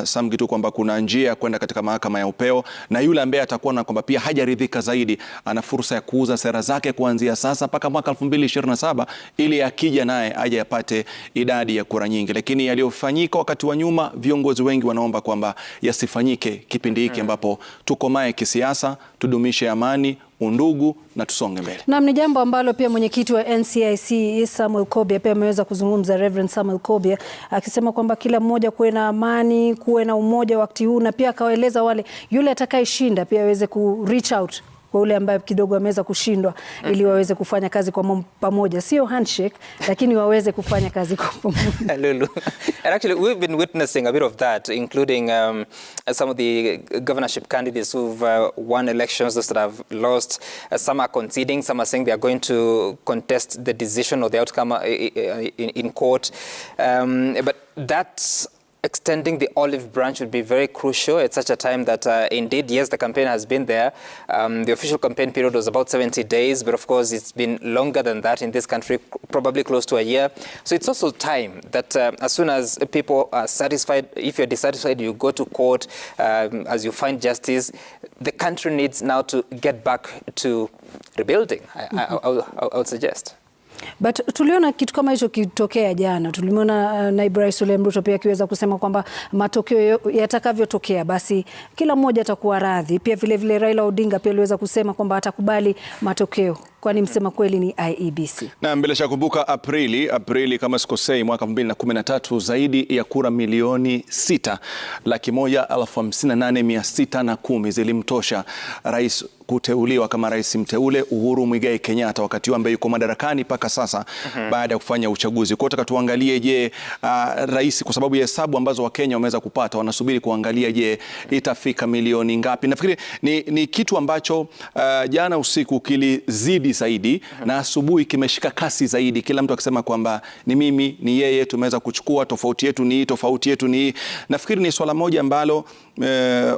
Samgitu kwamba kuna njia ya kwenda katika mahakama ya upeo, na yule ambaye atakuwa na kwamba pia hajaridhika zaidi ana fursa ya kuuza sera zake kuanzia sasa mpaka mwaka 2027 ili akija naye aje apate idadi ya kura nyingi. Lakini yaliyofanyika wakati wa nyuma, viongozi wengi wanaomba kwamba yasifanyike kipindi hiki ambapo tukomae kisiasa, tudumishe amani, undugu na tusonge mbele.
Naam, ni jambo ambalo pia mwenyekiti wa NCIC Samuel Kobia pia ameweza kuzungumza, Reverend Samuel Kobia, akisema kwamba kila mmoja kuwe na amani, kuwe na umoja wakati huu, na pia akawaeleza wale yule atakayeshinda pia aweze ku reach out kwa ule ambaye kidogo ameweza kushindwa ili waweze kufanya kazi kwa pamoja, sio handshake, lakini waweze kufanya kazi kwa pamoja.
Lulu. And actually we've been witnessing a bit of that, including some of the governorship candidates who've won elections, those that have lost. Some are conceding, some are saying they are going to contest the decision or the outcome in court. But that's extending the olive branch would be very crucial at such a time that indeed, yes, the campaign has been there. The official campaign period was about 70 days, but of course it's been longer than that in this country, probably close to a year. So it's also time that as soon as people are satisfied, if you're dissatisfied, you go to court, as you find justice. The country needs now to get back to rebuilding, I would suggest.
But tuliona kitu kama hicho kitokea jana. Tuliona naibu rais William Ruto pia akiweza kusema kwamba matokeo yatakavyotokea basi kila mmoja atakuwa radhi. Pia vile Raila Odinga pia aliweza kusema kwamba atakubali matokeo, kwani msema kweli ni Iebc. Na
bila shaka kumbuka Aprili kama sikosei mwaka 2013 zaidi ya kura milioni 6,158,610 zilimtosha rais kuteuliwa kama rais mteule Uhuru Muigai Kenyatta, wakati ambaye yuko madarakani mpaka sasa baada ya kufanya uchaguzi. Kwa hiyo tuangalie, je, rais, kwa sababu ya hesabu ambazo Wakenya wameweza kupata, wanasubiri kuangalia, je, itafika milioni ngapi. Nafikiri ni kitu ambacho jana usiku kilizidi zaidi na asubuhi kimeshika kasi zaidi, kila mtu akisema kwamba ni mimi, ni yeye, tumeweza kuchukua, tofauti yetu ni. Nafikiri ni swala moja ambalo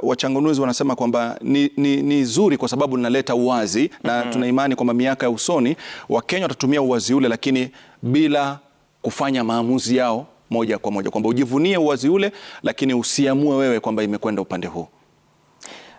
wachanganuzi wanasema kwamba ni zuri kwa sababu linaleta uwazi, na tuna imani kwamba miaka ya usoni Wakenya watatumia uwazi ule, lakini bila kufanya maamuzi yao moja kwa moja, kwamba ujivunie uwazi ule lakini usiamue wewe kwamba imekwenda upande huu.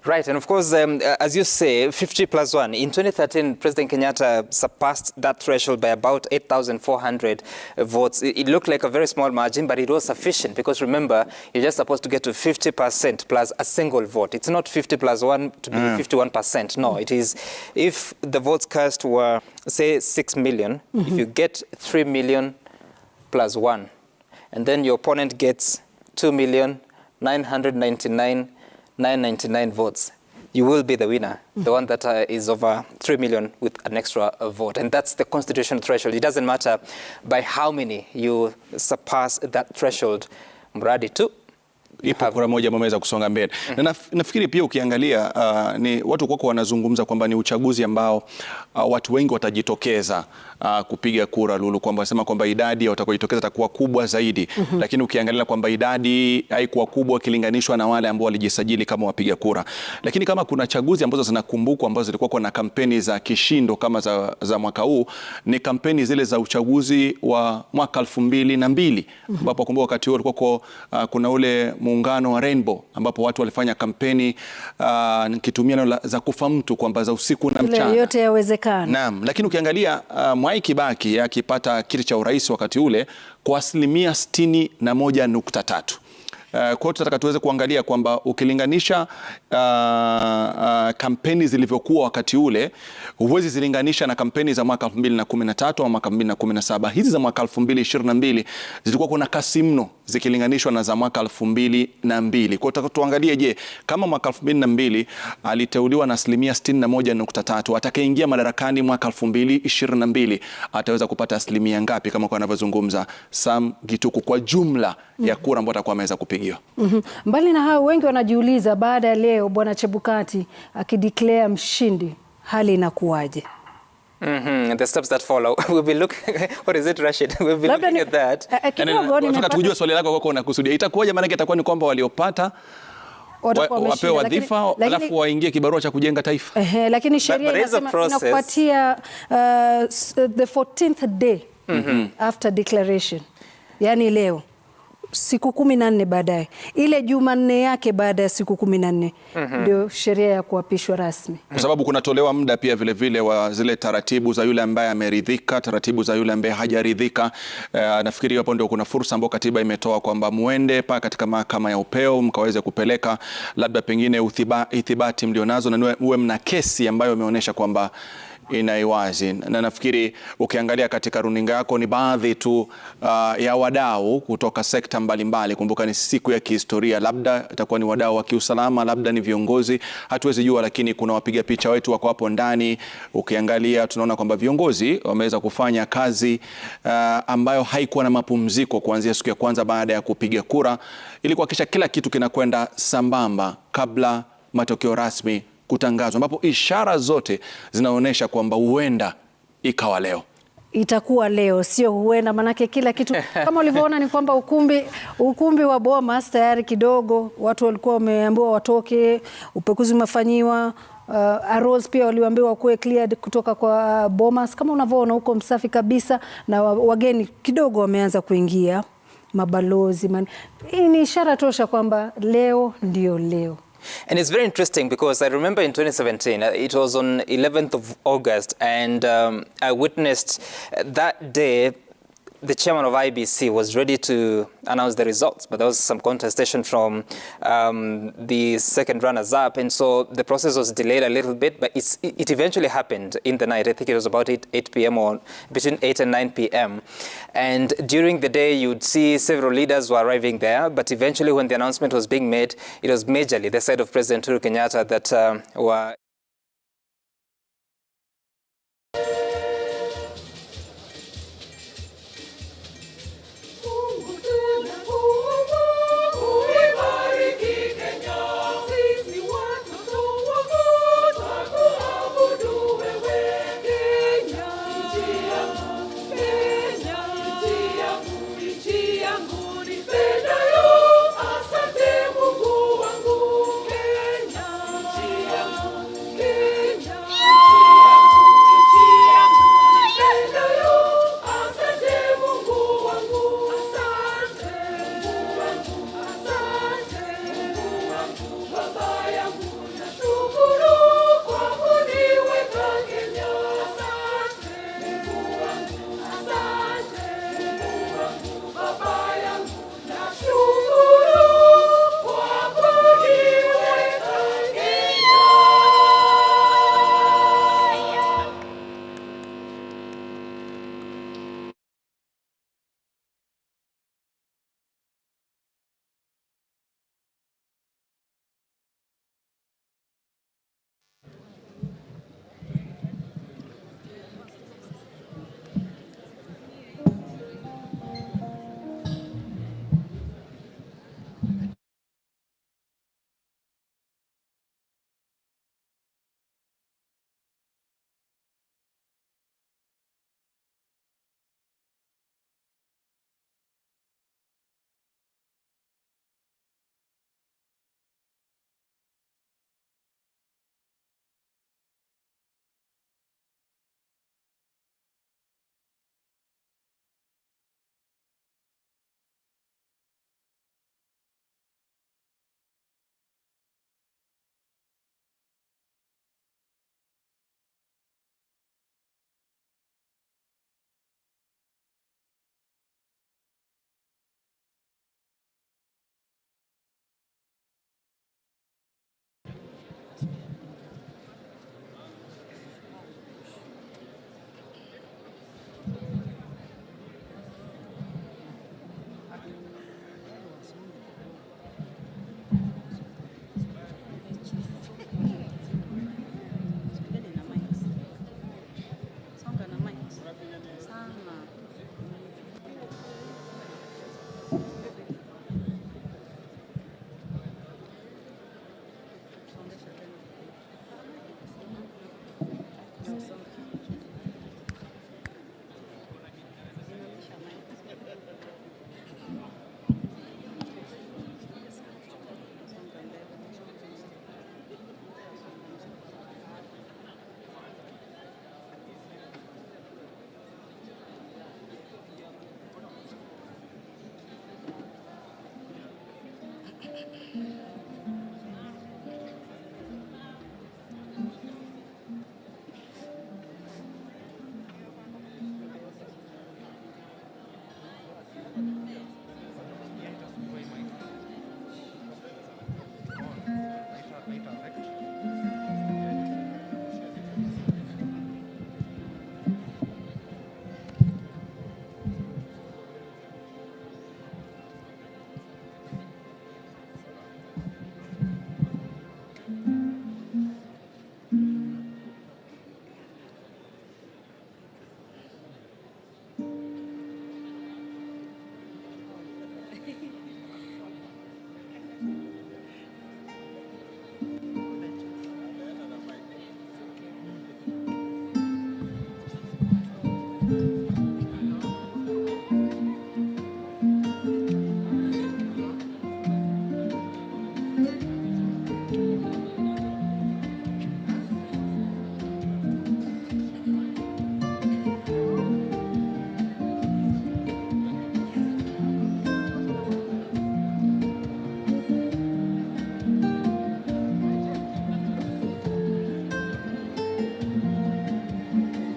Right, and of course, as you say, 50+1. In 2013, President Kenyatta surpassed that threshold by about 8,400 votes. It looked like a very small margin, but it was sufficient because remember, you're just supposed to get to 50% plus a single vote. It's not 50+1 to be 51%. No, it is if the votes cast were, say, 6 million, if you get 3 million plus 1, and then your opponent gets 2,999,999 votes, you will be the winner, the one that is over 3 million with an extra vote. And that's the constitutional threshold. It doesn't matter by how many you surpass that threshold, mradi tu
ipo kura moja ambayo imeweza kusonga mbele. Na nafikiri pia ukiangalia ni watu kwako wanazungumza kwamba ni uchaguzi ambao watu wengi watajitokeza kupiga kura, Lulu, kwamba wasema kwamba idadi watakayojitokeza itakuwa kubwa zaidi. Lakini ukiangalia kwamba idadi haikuwa kubwa ikilinganishwa na wale ambao walijisajili kama wapiga kura. Lakini kama kuna chaguzi ambazo zinakumbukwa ambazo zilikuwa na kampeni za kishindo kama za mwaka huu, ni kampeni zile za uchaguzi wa mwaka 2002 ambapo kumbuka wakati huo ulikuwa kuna ule muungano wa Rainbow ambapo watu walifanya kampeni nikitumia za kufa mtu kwamba za usiku na mchana.
Yote yawezekana.
Naam, lakini ukiangalia Mwai Kibaki akipata kiti cha urais wakati ule kwa 61.3%. Kwa hiyo tunataka tuweze kuangalia kwamba ukilinganisha kampeni zilivyokuwa wakati ule, huwezi zilinganisha na kampeni za mwaka 2013 au mwaka 2017. Hizi za mwaka 2022 zilikuwa kuna kasi mno zikilinganishwa na za mwaka 2002. Kwa hiyo tuangalie, je, kama mwaka 2002 aliteuliwa na 61.3%, atakayeingia madarakani mwaka 2022 ataweza kupata asilimia ngapi kama kwa anavyozungumza Sam Gituku kwa jumla ya kura ambayo atakuwa ameweza kupigiwa?
Mbali na hao, wengi wanajiuliza baada ya leo Bwana Chebukati akideclare mshindi, hali inakuwaje?
The steps that follow. We'll be looking, what is it, Rashid? We'll be looking at that.
Nataka tujue swali lako kwa unakusudia itakuwaje, maana itakuwa ni kwamba waliopata wapewa wadhifa alafu waingie kibarua cha kujenga taifa.
Lakini sheria inasema inakupatia the 14th day after declaration. Yani leo siku 14 baadaye, ile Jumanne yake baada ya siku 14 ndio sheria ya kuapishwa rasmi.
Kwa sababu kunatolewa muda pia vile vile wa zile taratibu za yule ambaye ameridhika, taratibu za yule ambaye hajaridhika. Nafikiri hapo ndio kuna fursa ambayo katiba imetoa kwamba muende pa katika mahakama ya upeo mkaweze kupeleka labda pengine ithibati mlionazo na uwe mna kesi ambayo imeonyesha kwamba inaiwazi. Na nafikiri ukiangalia katika runinga yako ni baadhi tu ya wadau kutoka sekta mbalimbali. Kumbuka ni siku ya kihistoria, labda itakuwa ni wadau wa kiusalama, labda ni viongozi, hatuwezi jua, lakini kuna wapiga picha wetu wako hapo ndani. Ukiangalia tunaona kwamba viongozi wameweza kufanya kazi ambayo haikuwa na mapumziko kuanzia siku ya kwanza baada ya kupiga kura, ili kuhakikisha kila kitu kinakwenda sambamba kabla matokeo rasmi kutangazwa, ambapo ishara zote zinaonyesha kwamba huenda ikawa leo.
Itakuwa leo, sio huenda, manake kila kitu kama ulivyoona ni kwamba ukumbi wa Bomas tayari kidogo watu walikuwa wameambiwa watoke, upekuzi umefanyiwa, arrows pia waliambiwa kuwe cleared kutoka kwa Bomas. Kama unavyoona huko msafi kabisa, na wageni kidogo wameanza kuingia, mabalozi. Hii ni ishara tosha kwamba leo ndio leo.
And it's very interesting because I remember in 2017, it was on 11th of August, and I witnessed that day the chairman of IEBC was ready to announce the results, but there was some contestation from the second runners-up, and so the process was delayed a little bit, but it eventually happened in the night. I think it was about 8 p.m. or between 8 and 9 p.m. And during the day, you'd see several leaders were arriving there, but eventually when the announcement was being made, it was majorly the side of President Uhuru Kenyatta that were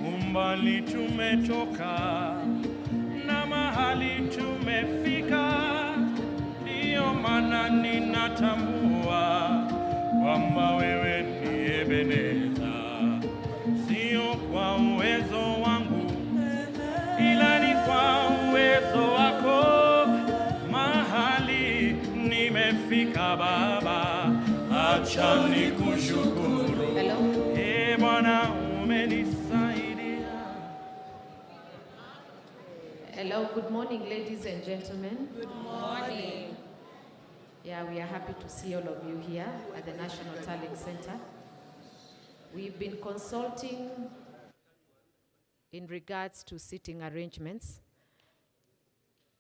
Umbali tumetoka na mahali tumefika, ndiyo maana ninatambua kwamba wewe ni Ebeneza, sio kwa uwezo wangu, ila ni kwa uwezo wako. Mahali nimefika Baba, acha nikushukuru. Bwana umenisaidia.
Hello, good morning, ladies and gentlemen. Good morning. Yeah, we are happy to see all of you here at the National Talent Center. We've been consulting in regards to seating arrangements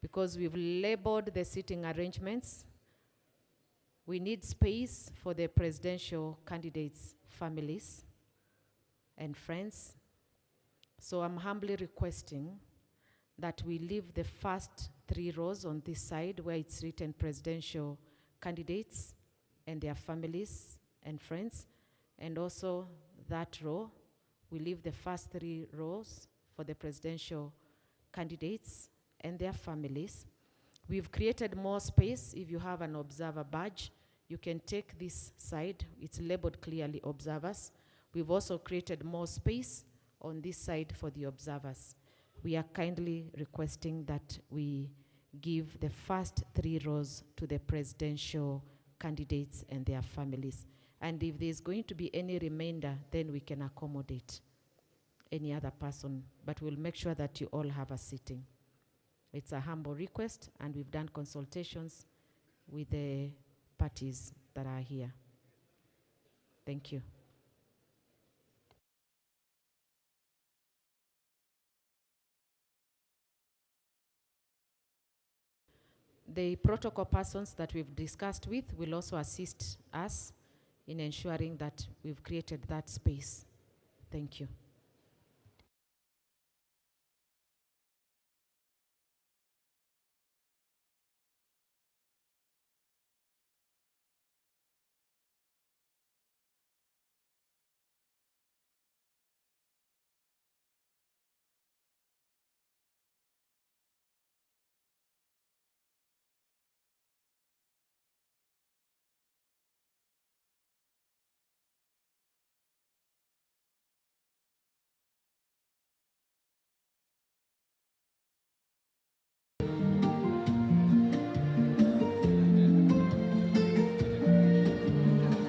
because we've labeled the seating arrangements. We need space for the presidential candidates' families and friends. So I'm humbly requesting that we leave the first 3 rows on this side where it's written presidential candidates and their families and friends, and also that row, we leave the first 3 rows for the presidential candidates and their families. We've created more space. If you have an observer badge, you can take this side. It's labeled clearly observers. We've also created more space on this side for the observers. We are kindly requesting that we give the first 3 rows to the presidential candidates and their families. And if there's going to be any remainder, then we can accommodate any other person, but we'll make sure that you all have a sitting. It's a humble request, and we've done consultations with the parties that are here. Thank you. The protocol persons that we've discussed with will also assist us in ensuring that we've created that space. Thank you.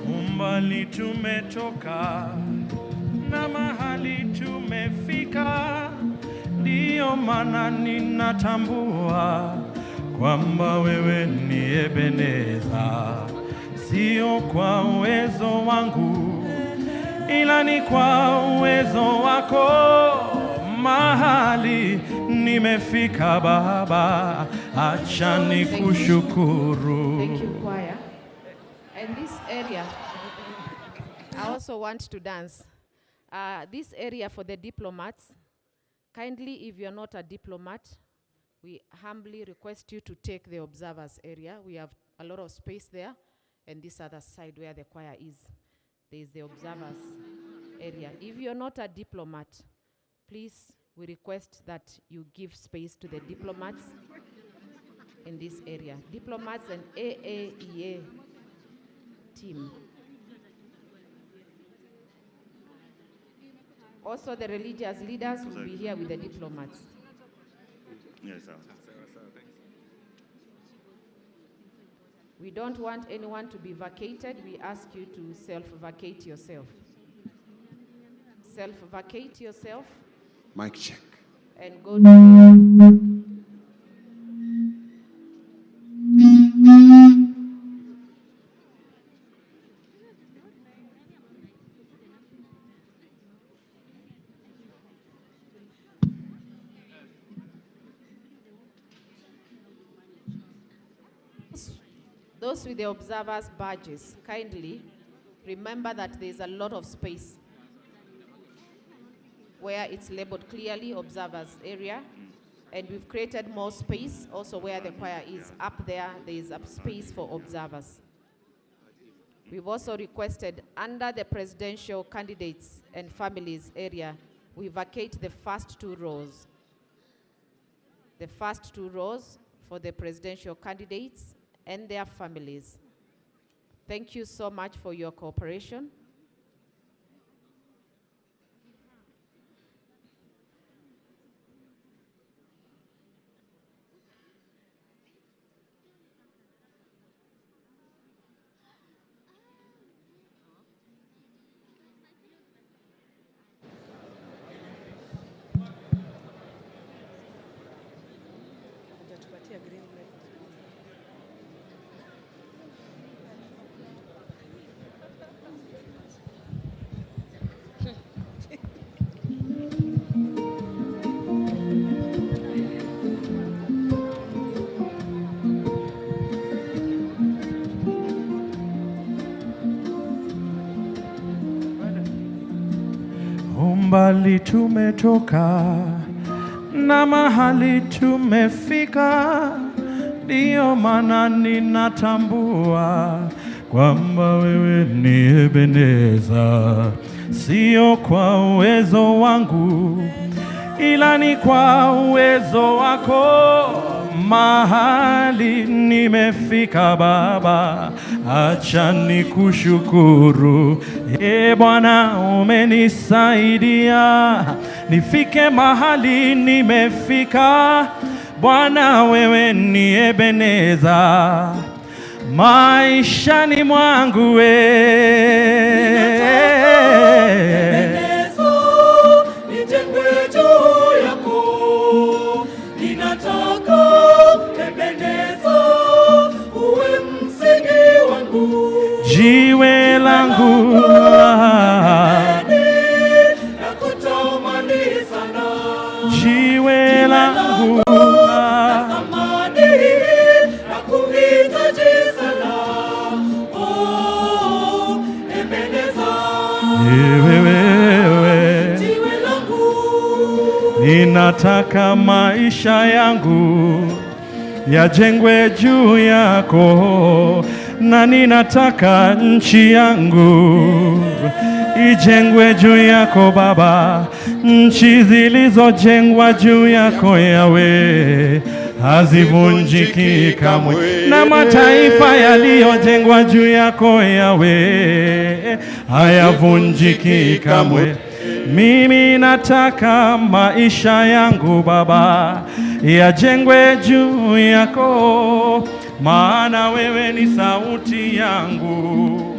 Umbali tumetoka na mahali tumefika, ndiyo maana ninatambua kwamba wewe ni Ebeneza, sio kwa uwezo wangu, ila ni kwa uwezo wako. Mahali nimefika Baba, acha nikushukuru.
Thank you, choir. And this area, I also want to dance. This area for the diplomats, kindly, if you're not a diplomat, we humbly request you to take the observers area. We have a lot of space there, and this other side where the choir is, there is the observers area. If you're not a diplomat, please, we request that you give space to the diplomats in this area. Diplomats and AAEA team. Also, the religious leaders will be here with the diplomats.
Yes, sir.
We don't want anyone to be vacated. We ask you to self-vacate yourself. Self-vacate yourself.
Mic check.
And go to... those with the observers badges, kindly remember that there's a lot of space where it's labeled clearly observers area, and we've created more space also where the choir is. Up there is a space for observers. We've also requested under the presidential candidates and families area, we vacate the first 2 rows. The first 2 rows for the presidential candidates and their families. Thank you so much for your cooperation.
Umbali tumetoka na mahali tumefika, ndio maana ninatambua kwamba wewe ni Ebeneza, sio kwa uwezo wangu ila ni kwa uwezo wako. Mahali nimefika Baba, acha nikushukuru. Bwana umenisaidia nifike mahali nimefika. Bwana wewe ni Ebeneza maishani mwangu jiwe langu jiwe langu ninataka maisha yangu yajengwe juu yako, na ninataka nchi yangu ijengwe juu yako Baba. Nchi zilizojengwa juu yako Yawe hazivunjiki kamwe, na mataifa yaliyojengwa juu yako Yawe hayavunjiki kamwe. Mimi nataka maisha yangu Baba yajengwe juu yako, maana wewe ni sauti yangu,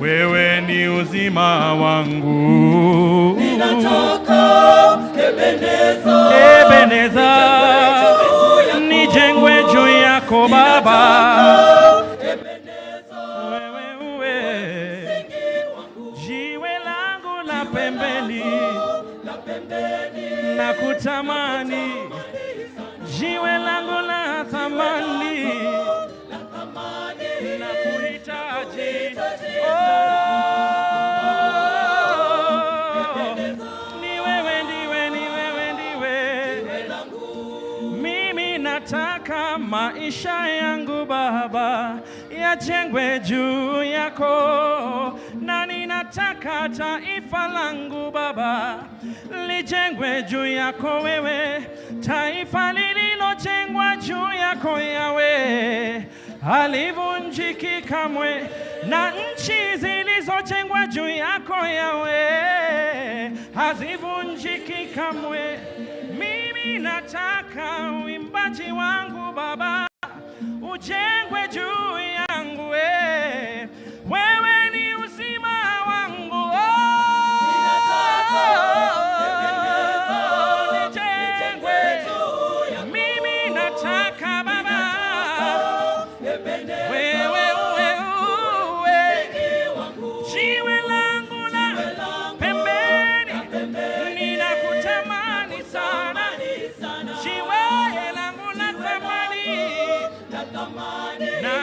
wewe ni uzima wangu.
Ninataka Ebeneza,
Ebeneza nijengwe juu yako Baba. Na kutamani jiwe langu la thamani, na kuhitaji ni wewe, ndiwe mimi. Nataka maisha yangu Baba yajengwe juu yako, na ninataka taifa langu Baba lijengwe juu yako wewe. Taifa lililojengwa juu yako Yawe halivunjiki kamwe, na nchi zilizojengwa juu yako Yawe hazivunjiki kamwe. Mimi nataka uimbaji wangu Baba ujengwe juu yangu wewe ni uzima wangu. Mimi nataka Baba wewe jiwe langu la pembeni, ninakutamani sana. Jiwe langu la thamani, na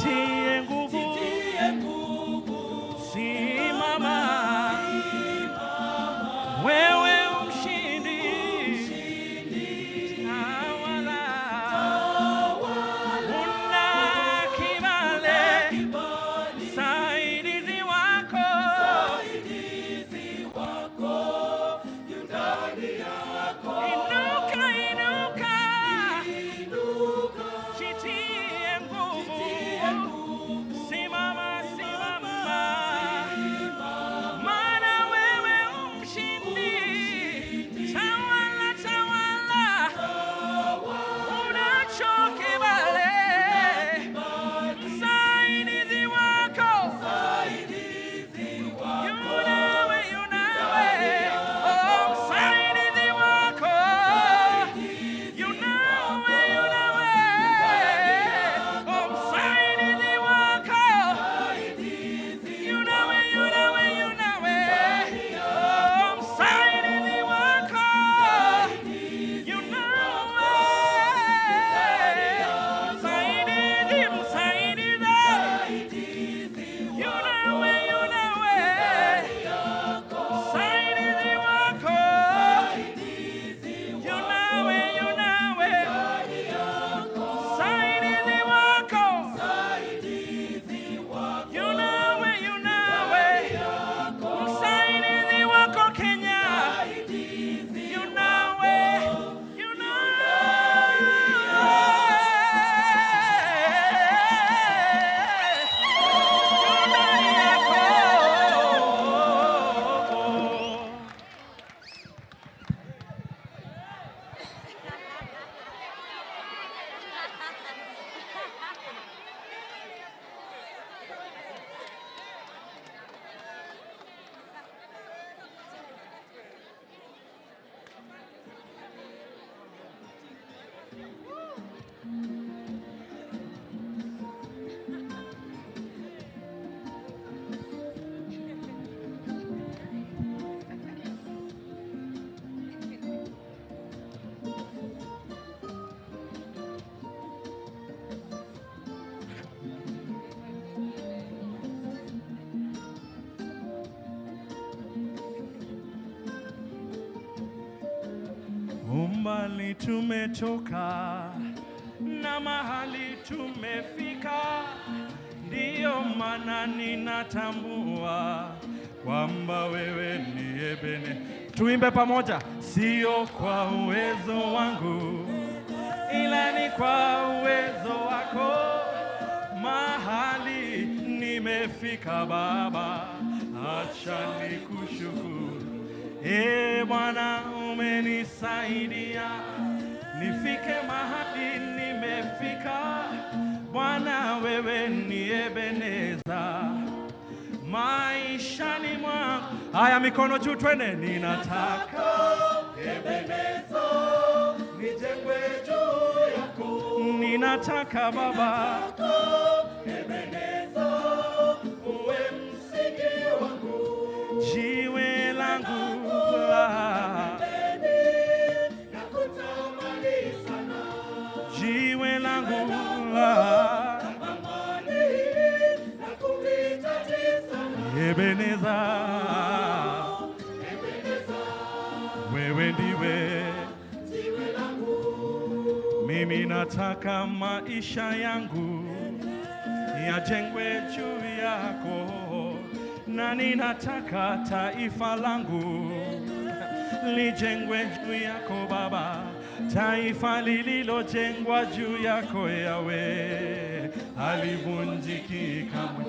jitie nguvu, simama, wewe mshindi, tawala, una kibali, msaidizi wako yu ndani yako. Inuka, inuka, jitie nguvu, simama, simama, maana wewe mshindi, tawala, tawala, unacho kibali, msaidizi wako yunawe, yunawe, oh, msaidizi wako yunawe, yunawe, oh, msaidizi wako yunawe, yunawe, yunawe, oh, msaidizi wako yunawe, msaidizi, msaidizi yunawe, yunawe, msaidizi wako yunawe, yunawe, msaidizi wako yunawe, yunawe, msaidizi wako Kenya yunawe, umbali tumetoka na mahali tumefika, ndiyo maana ninatambua kwamba wewe ni Ebene. Tuimbe pamoja, sio kwa uwezo wangu, ila ni kwa uwezo wako. Mahali nimefika Baba, acha nikushukuru. Bwana umenisaidia nifike mahali nimefika. Bwana wewe ni Ebeneza maishani mwangu. Haya, mikono juu twende. Ninataka Ebeneza nijengwe juu yako. Ninataka Baba Ebeneza uwe msingi wangu, jiwe langu jiwe langu Ebeneza, wewe ndiwe jiwe langu. Mimi nataka maisha yangu yajengwe juu yako, na ninataka taifa langu lijengwe juu yako Baba. Taifa lililojengwa juu yako Yawe halivunjiki kamwe,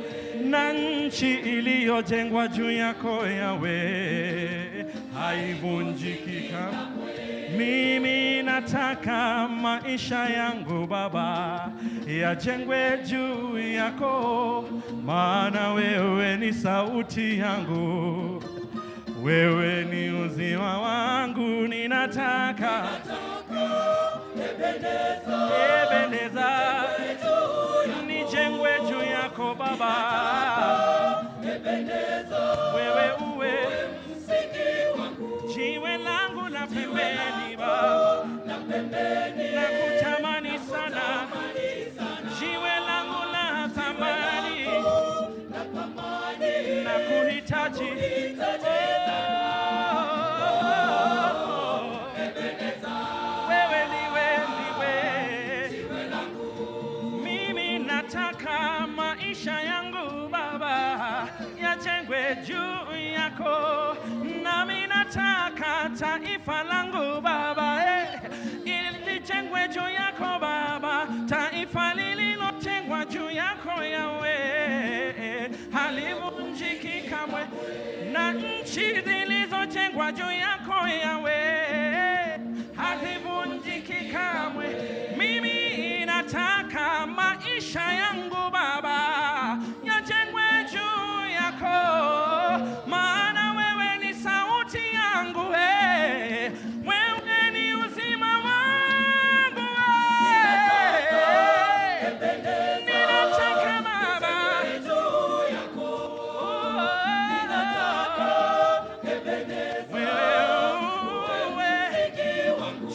na nchi iliyojengwa juu yako Yawe haivunjiki kamwe. Mimi nataka maisha yangu Baba yajengwe juu yako, maana wewe ni sauti yangu, wewe ni uzima wangu. Ninataka Ebeneza nijengwe juu yako Baba, wewe uwe jiwe langu la pembeni Baba, nakutamani sana, jiwe langu la juu yako, nami nataka taifa langu Baba lijengwe juu yako Baba, taifa lililojengwa juu yako Yahweh halivunjiki kamwe, na nchi zilizojengwa juu yako Yahweh hazivunjiki kamwe. Mimi nataka maisha yangu Baba yajengwe juu yako, maana wewe ni sauti yangu, wewe ni uzima wangu. Ninataka Baba juu yako,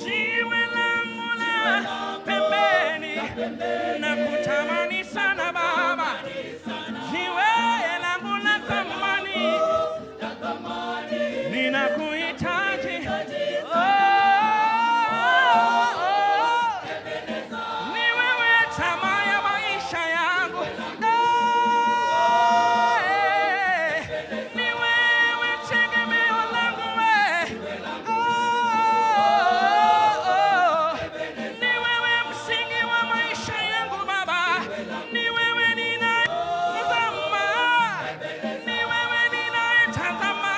jiwe langu la pembeni, nakutamani sana Baba, jiwe langu la thamani, ninakuhitaji. Ni wewe tamaa ya maisha yangu, ni wewe tegemeo langu, ni wewe msingi wa maisha yangu Baba, ni wewe ninayetazama, ni wewe ninayetazama.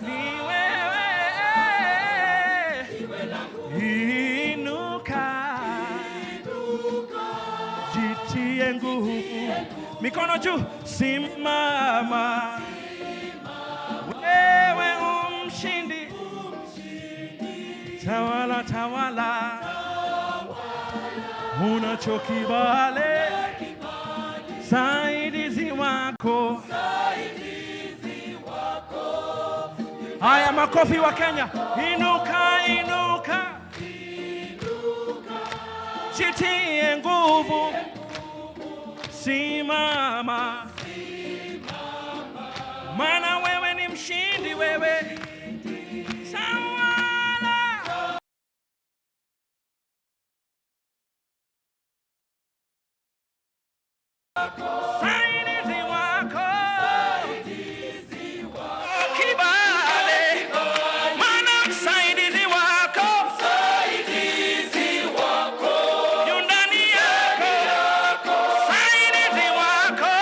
Ni wewe. Inuka, jitie nguvu, mikono juu, simama, wewe umshindi, tawala tawala, unachokibale, saidizi wako. Haya, makofi wa Kenya. Inuka, inuka, jitie nguvu, simama, maana wewe ni mshindi, wewe tawala. Saidizi wako, kibale, maana msaidizi wako yu ndani yako. Saidizi wako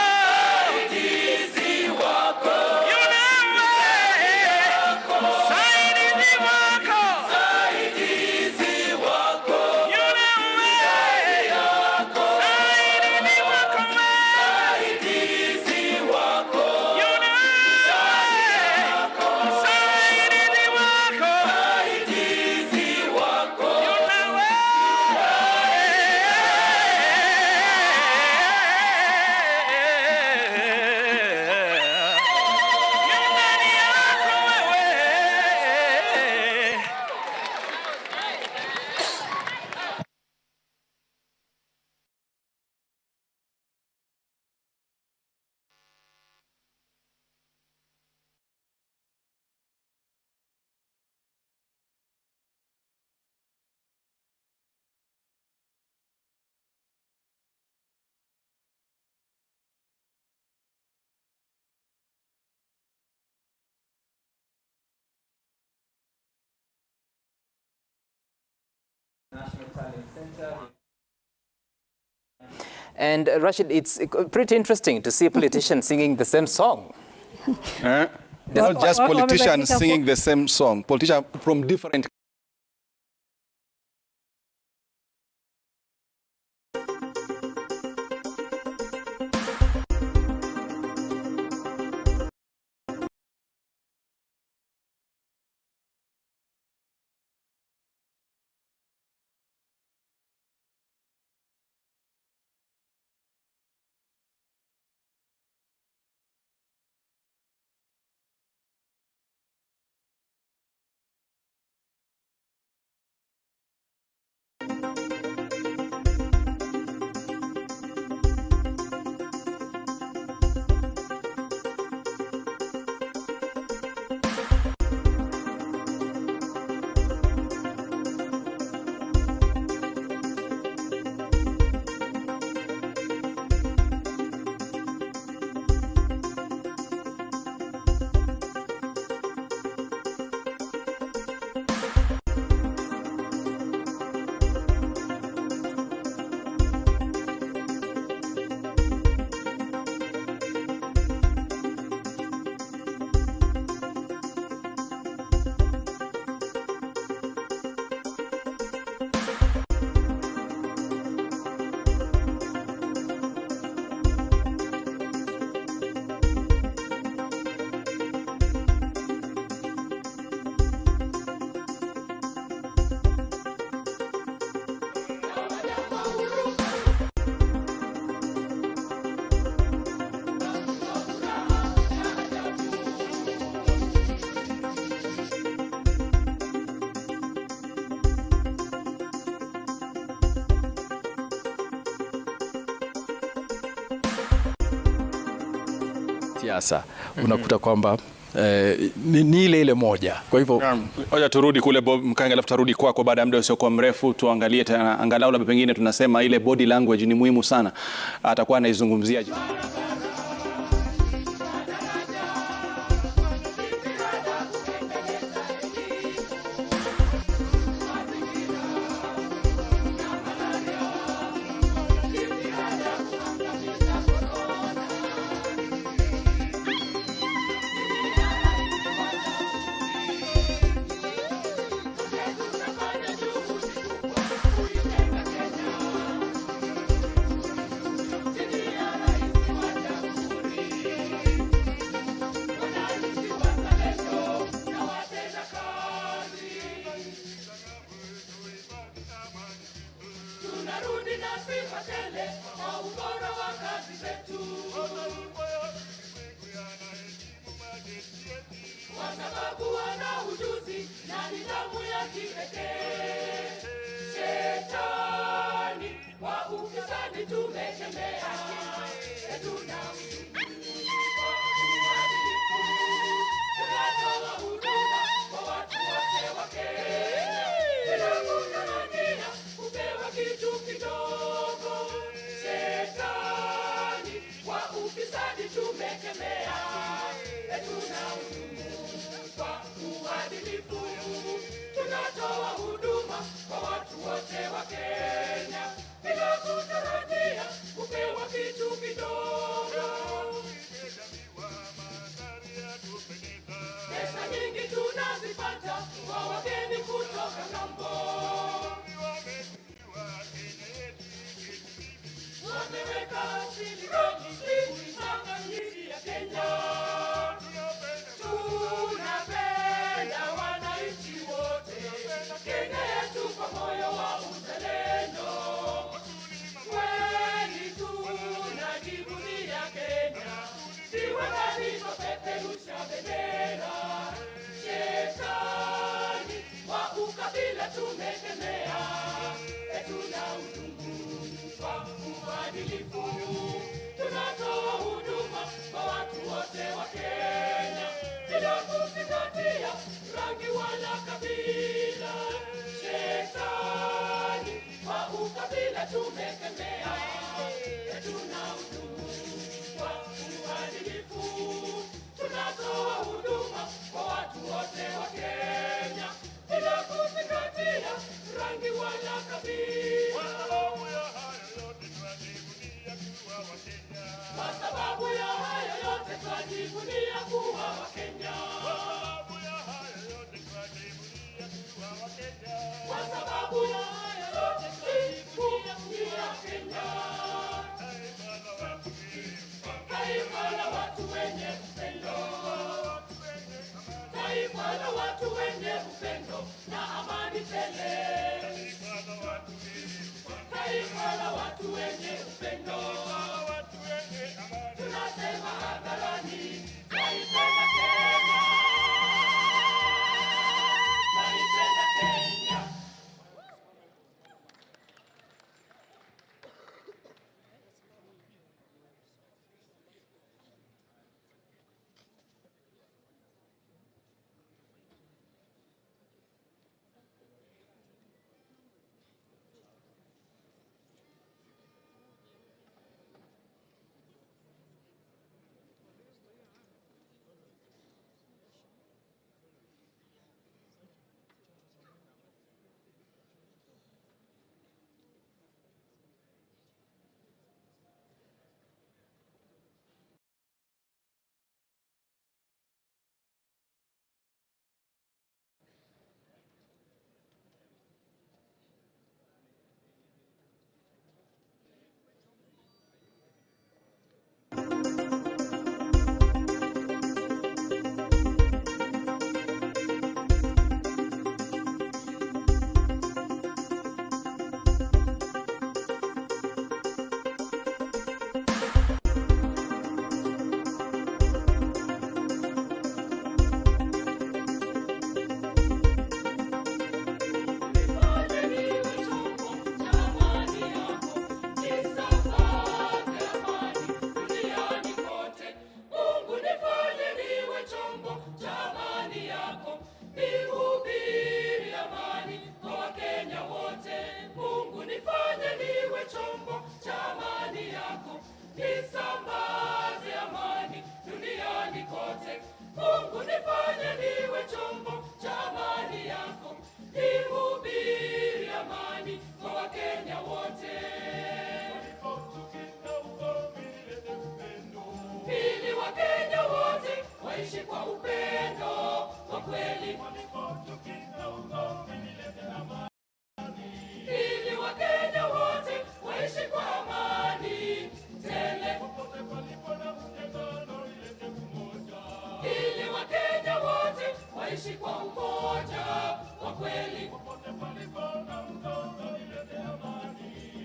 yu nawe. Saidizi wako yu nawe. Saidizi wako
And Rashid, it's pretty interesting to see politicians singing the same song.
They're not just politicians singing the same song. Politicians from different
siasa unakuta kwamba ni ile moja. Kwa hivyo
hoja turudi kule Mkange, alafu turudi kwako baada ya muda usiokuwa mrefu, tuangalie tena angalau labda pengine tunasema ile body language ni muhimu sana, atakuwa anaizungumzia.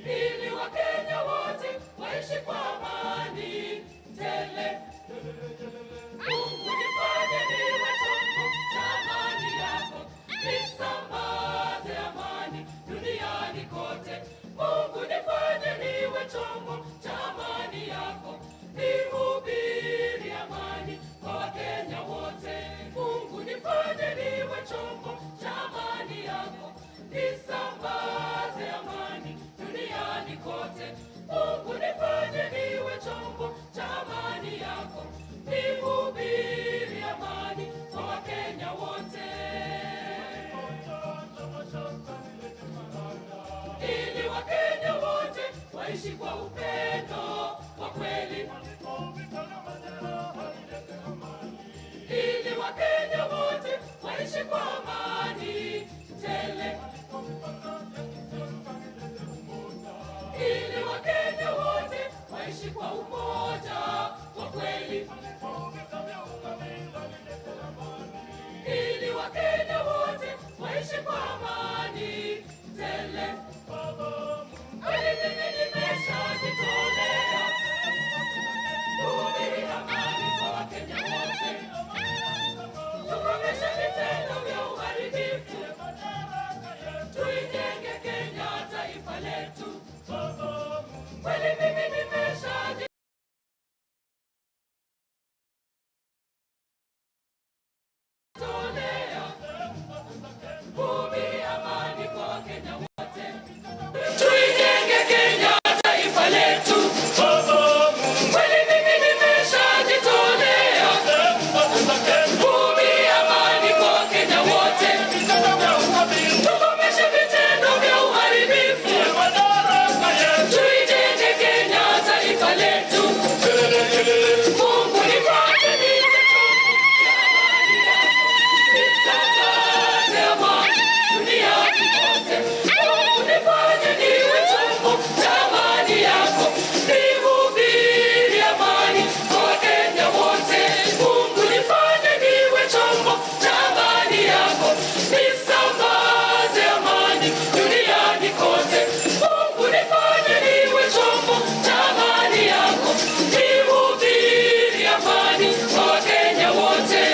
ili Wakenya wote waishi kwa amani tele. Mungu nifanye niwe chombo cha amani yako, nisambaze amani duniani kote. Mungu nifanye niwe chombo cha amani yako, nihubiri amani kwa Wakenya wote. Mungu nifanye niwe chombo cha amani yako, nisambaze amani duniani kote. Mungu nifanye niwe chombo cha amani yako, nihubiri amani kwa Wakenya wote. Ili Wakenya wote waishi kwa upendo wa kweli. Ili Wakenya wote waishi kwa amani tele. Ili Wakenya wote waishi kwa umoja wa kweli. Ili Wakenya wote waishi kwa amani tele. Kweli mimi nimeshajitolea kuhubiri amani kwa Wakenya wote. Tukomeshe vitendo vya uharibifu, tuijenge Kenya taifa letu. Kweli mimi nimeshajitolea kuhubiri amani kwa Wakenya wote. Tuijenge Kenya taifa letu. Kweli mimi nimeshajitolea kuhubiri amani kwa Wakenya wote. Tukomeshe vitendo vya uharibifu, tuijenge Kenya taifa letu. Mungu nifanye niwe chombo cha amani yako, nisambaze amani duniani kote. Mungu nifanye niwe chombo cha amani yako, nihubiri amani kwa Wakenya wote. Mungu nifanye niwe chombo cha amani yako, nisambaze amani duniani kote. Mungu nifanye niwe chombo cha amani yako, nihubiri amani kwa Wakenya wote.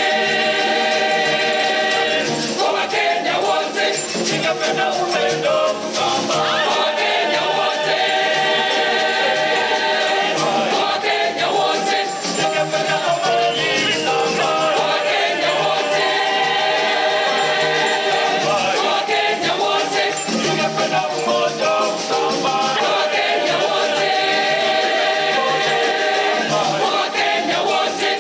Kwa Wakenya wote, ningependa upendo kwa Wakenya wote. Kwa Wakenya wote, ningependa amani kwa Wakenya wote. Kwa Wakenya wote, ningependa umoja kwa Wakenya wote. Kwa Wakenya wote,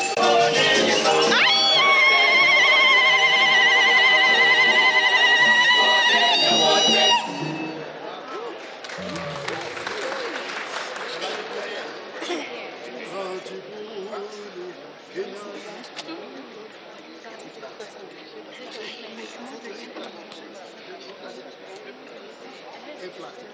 Flat.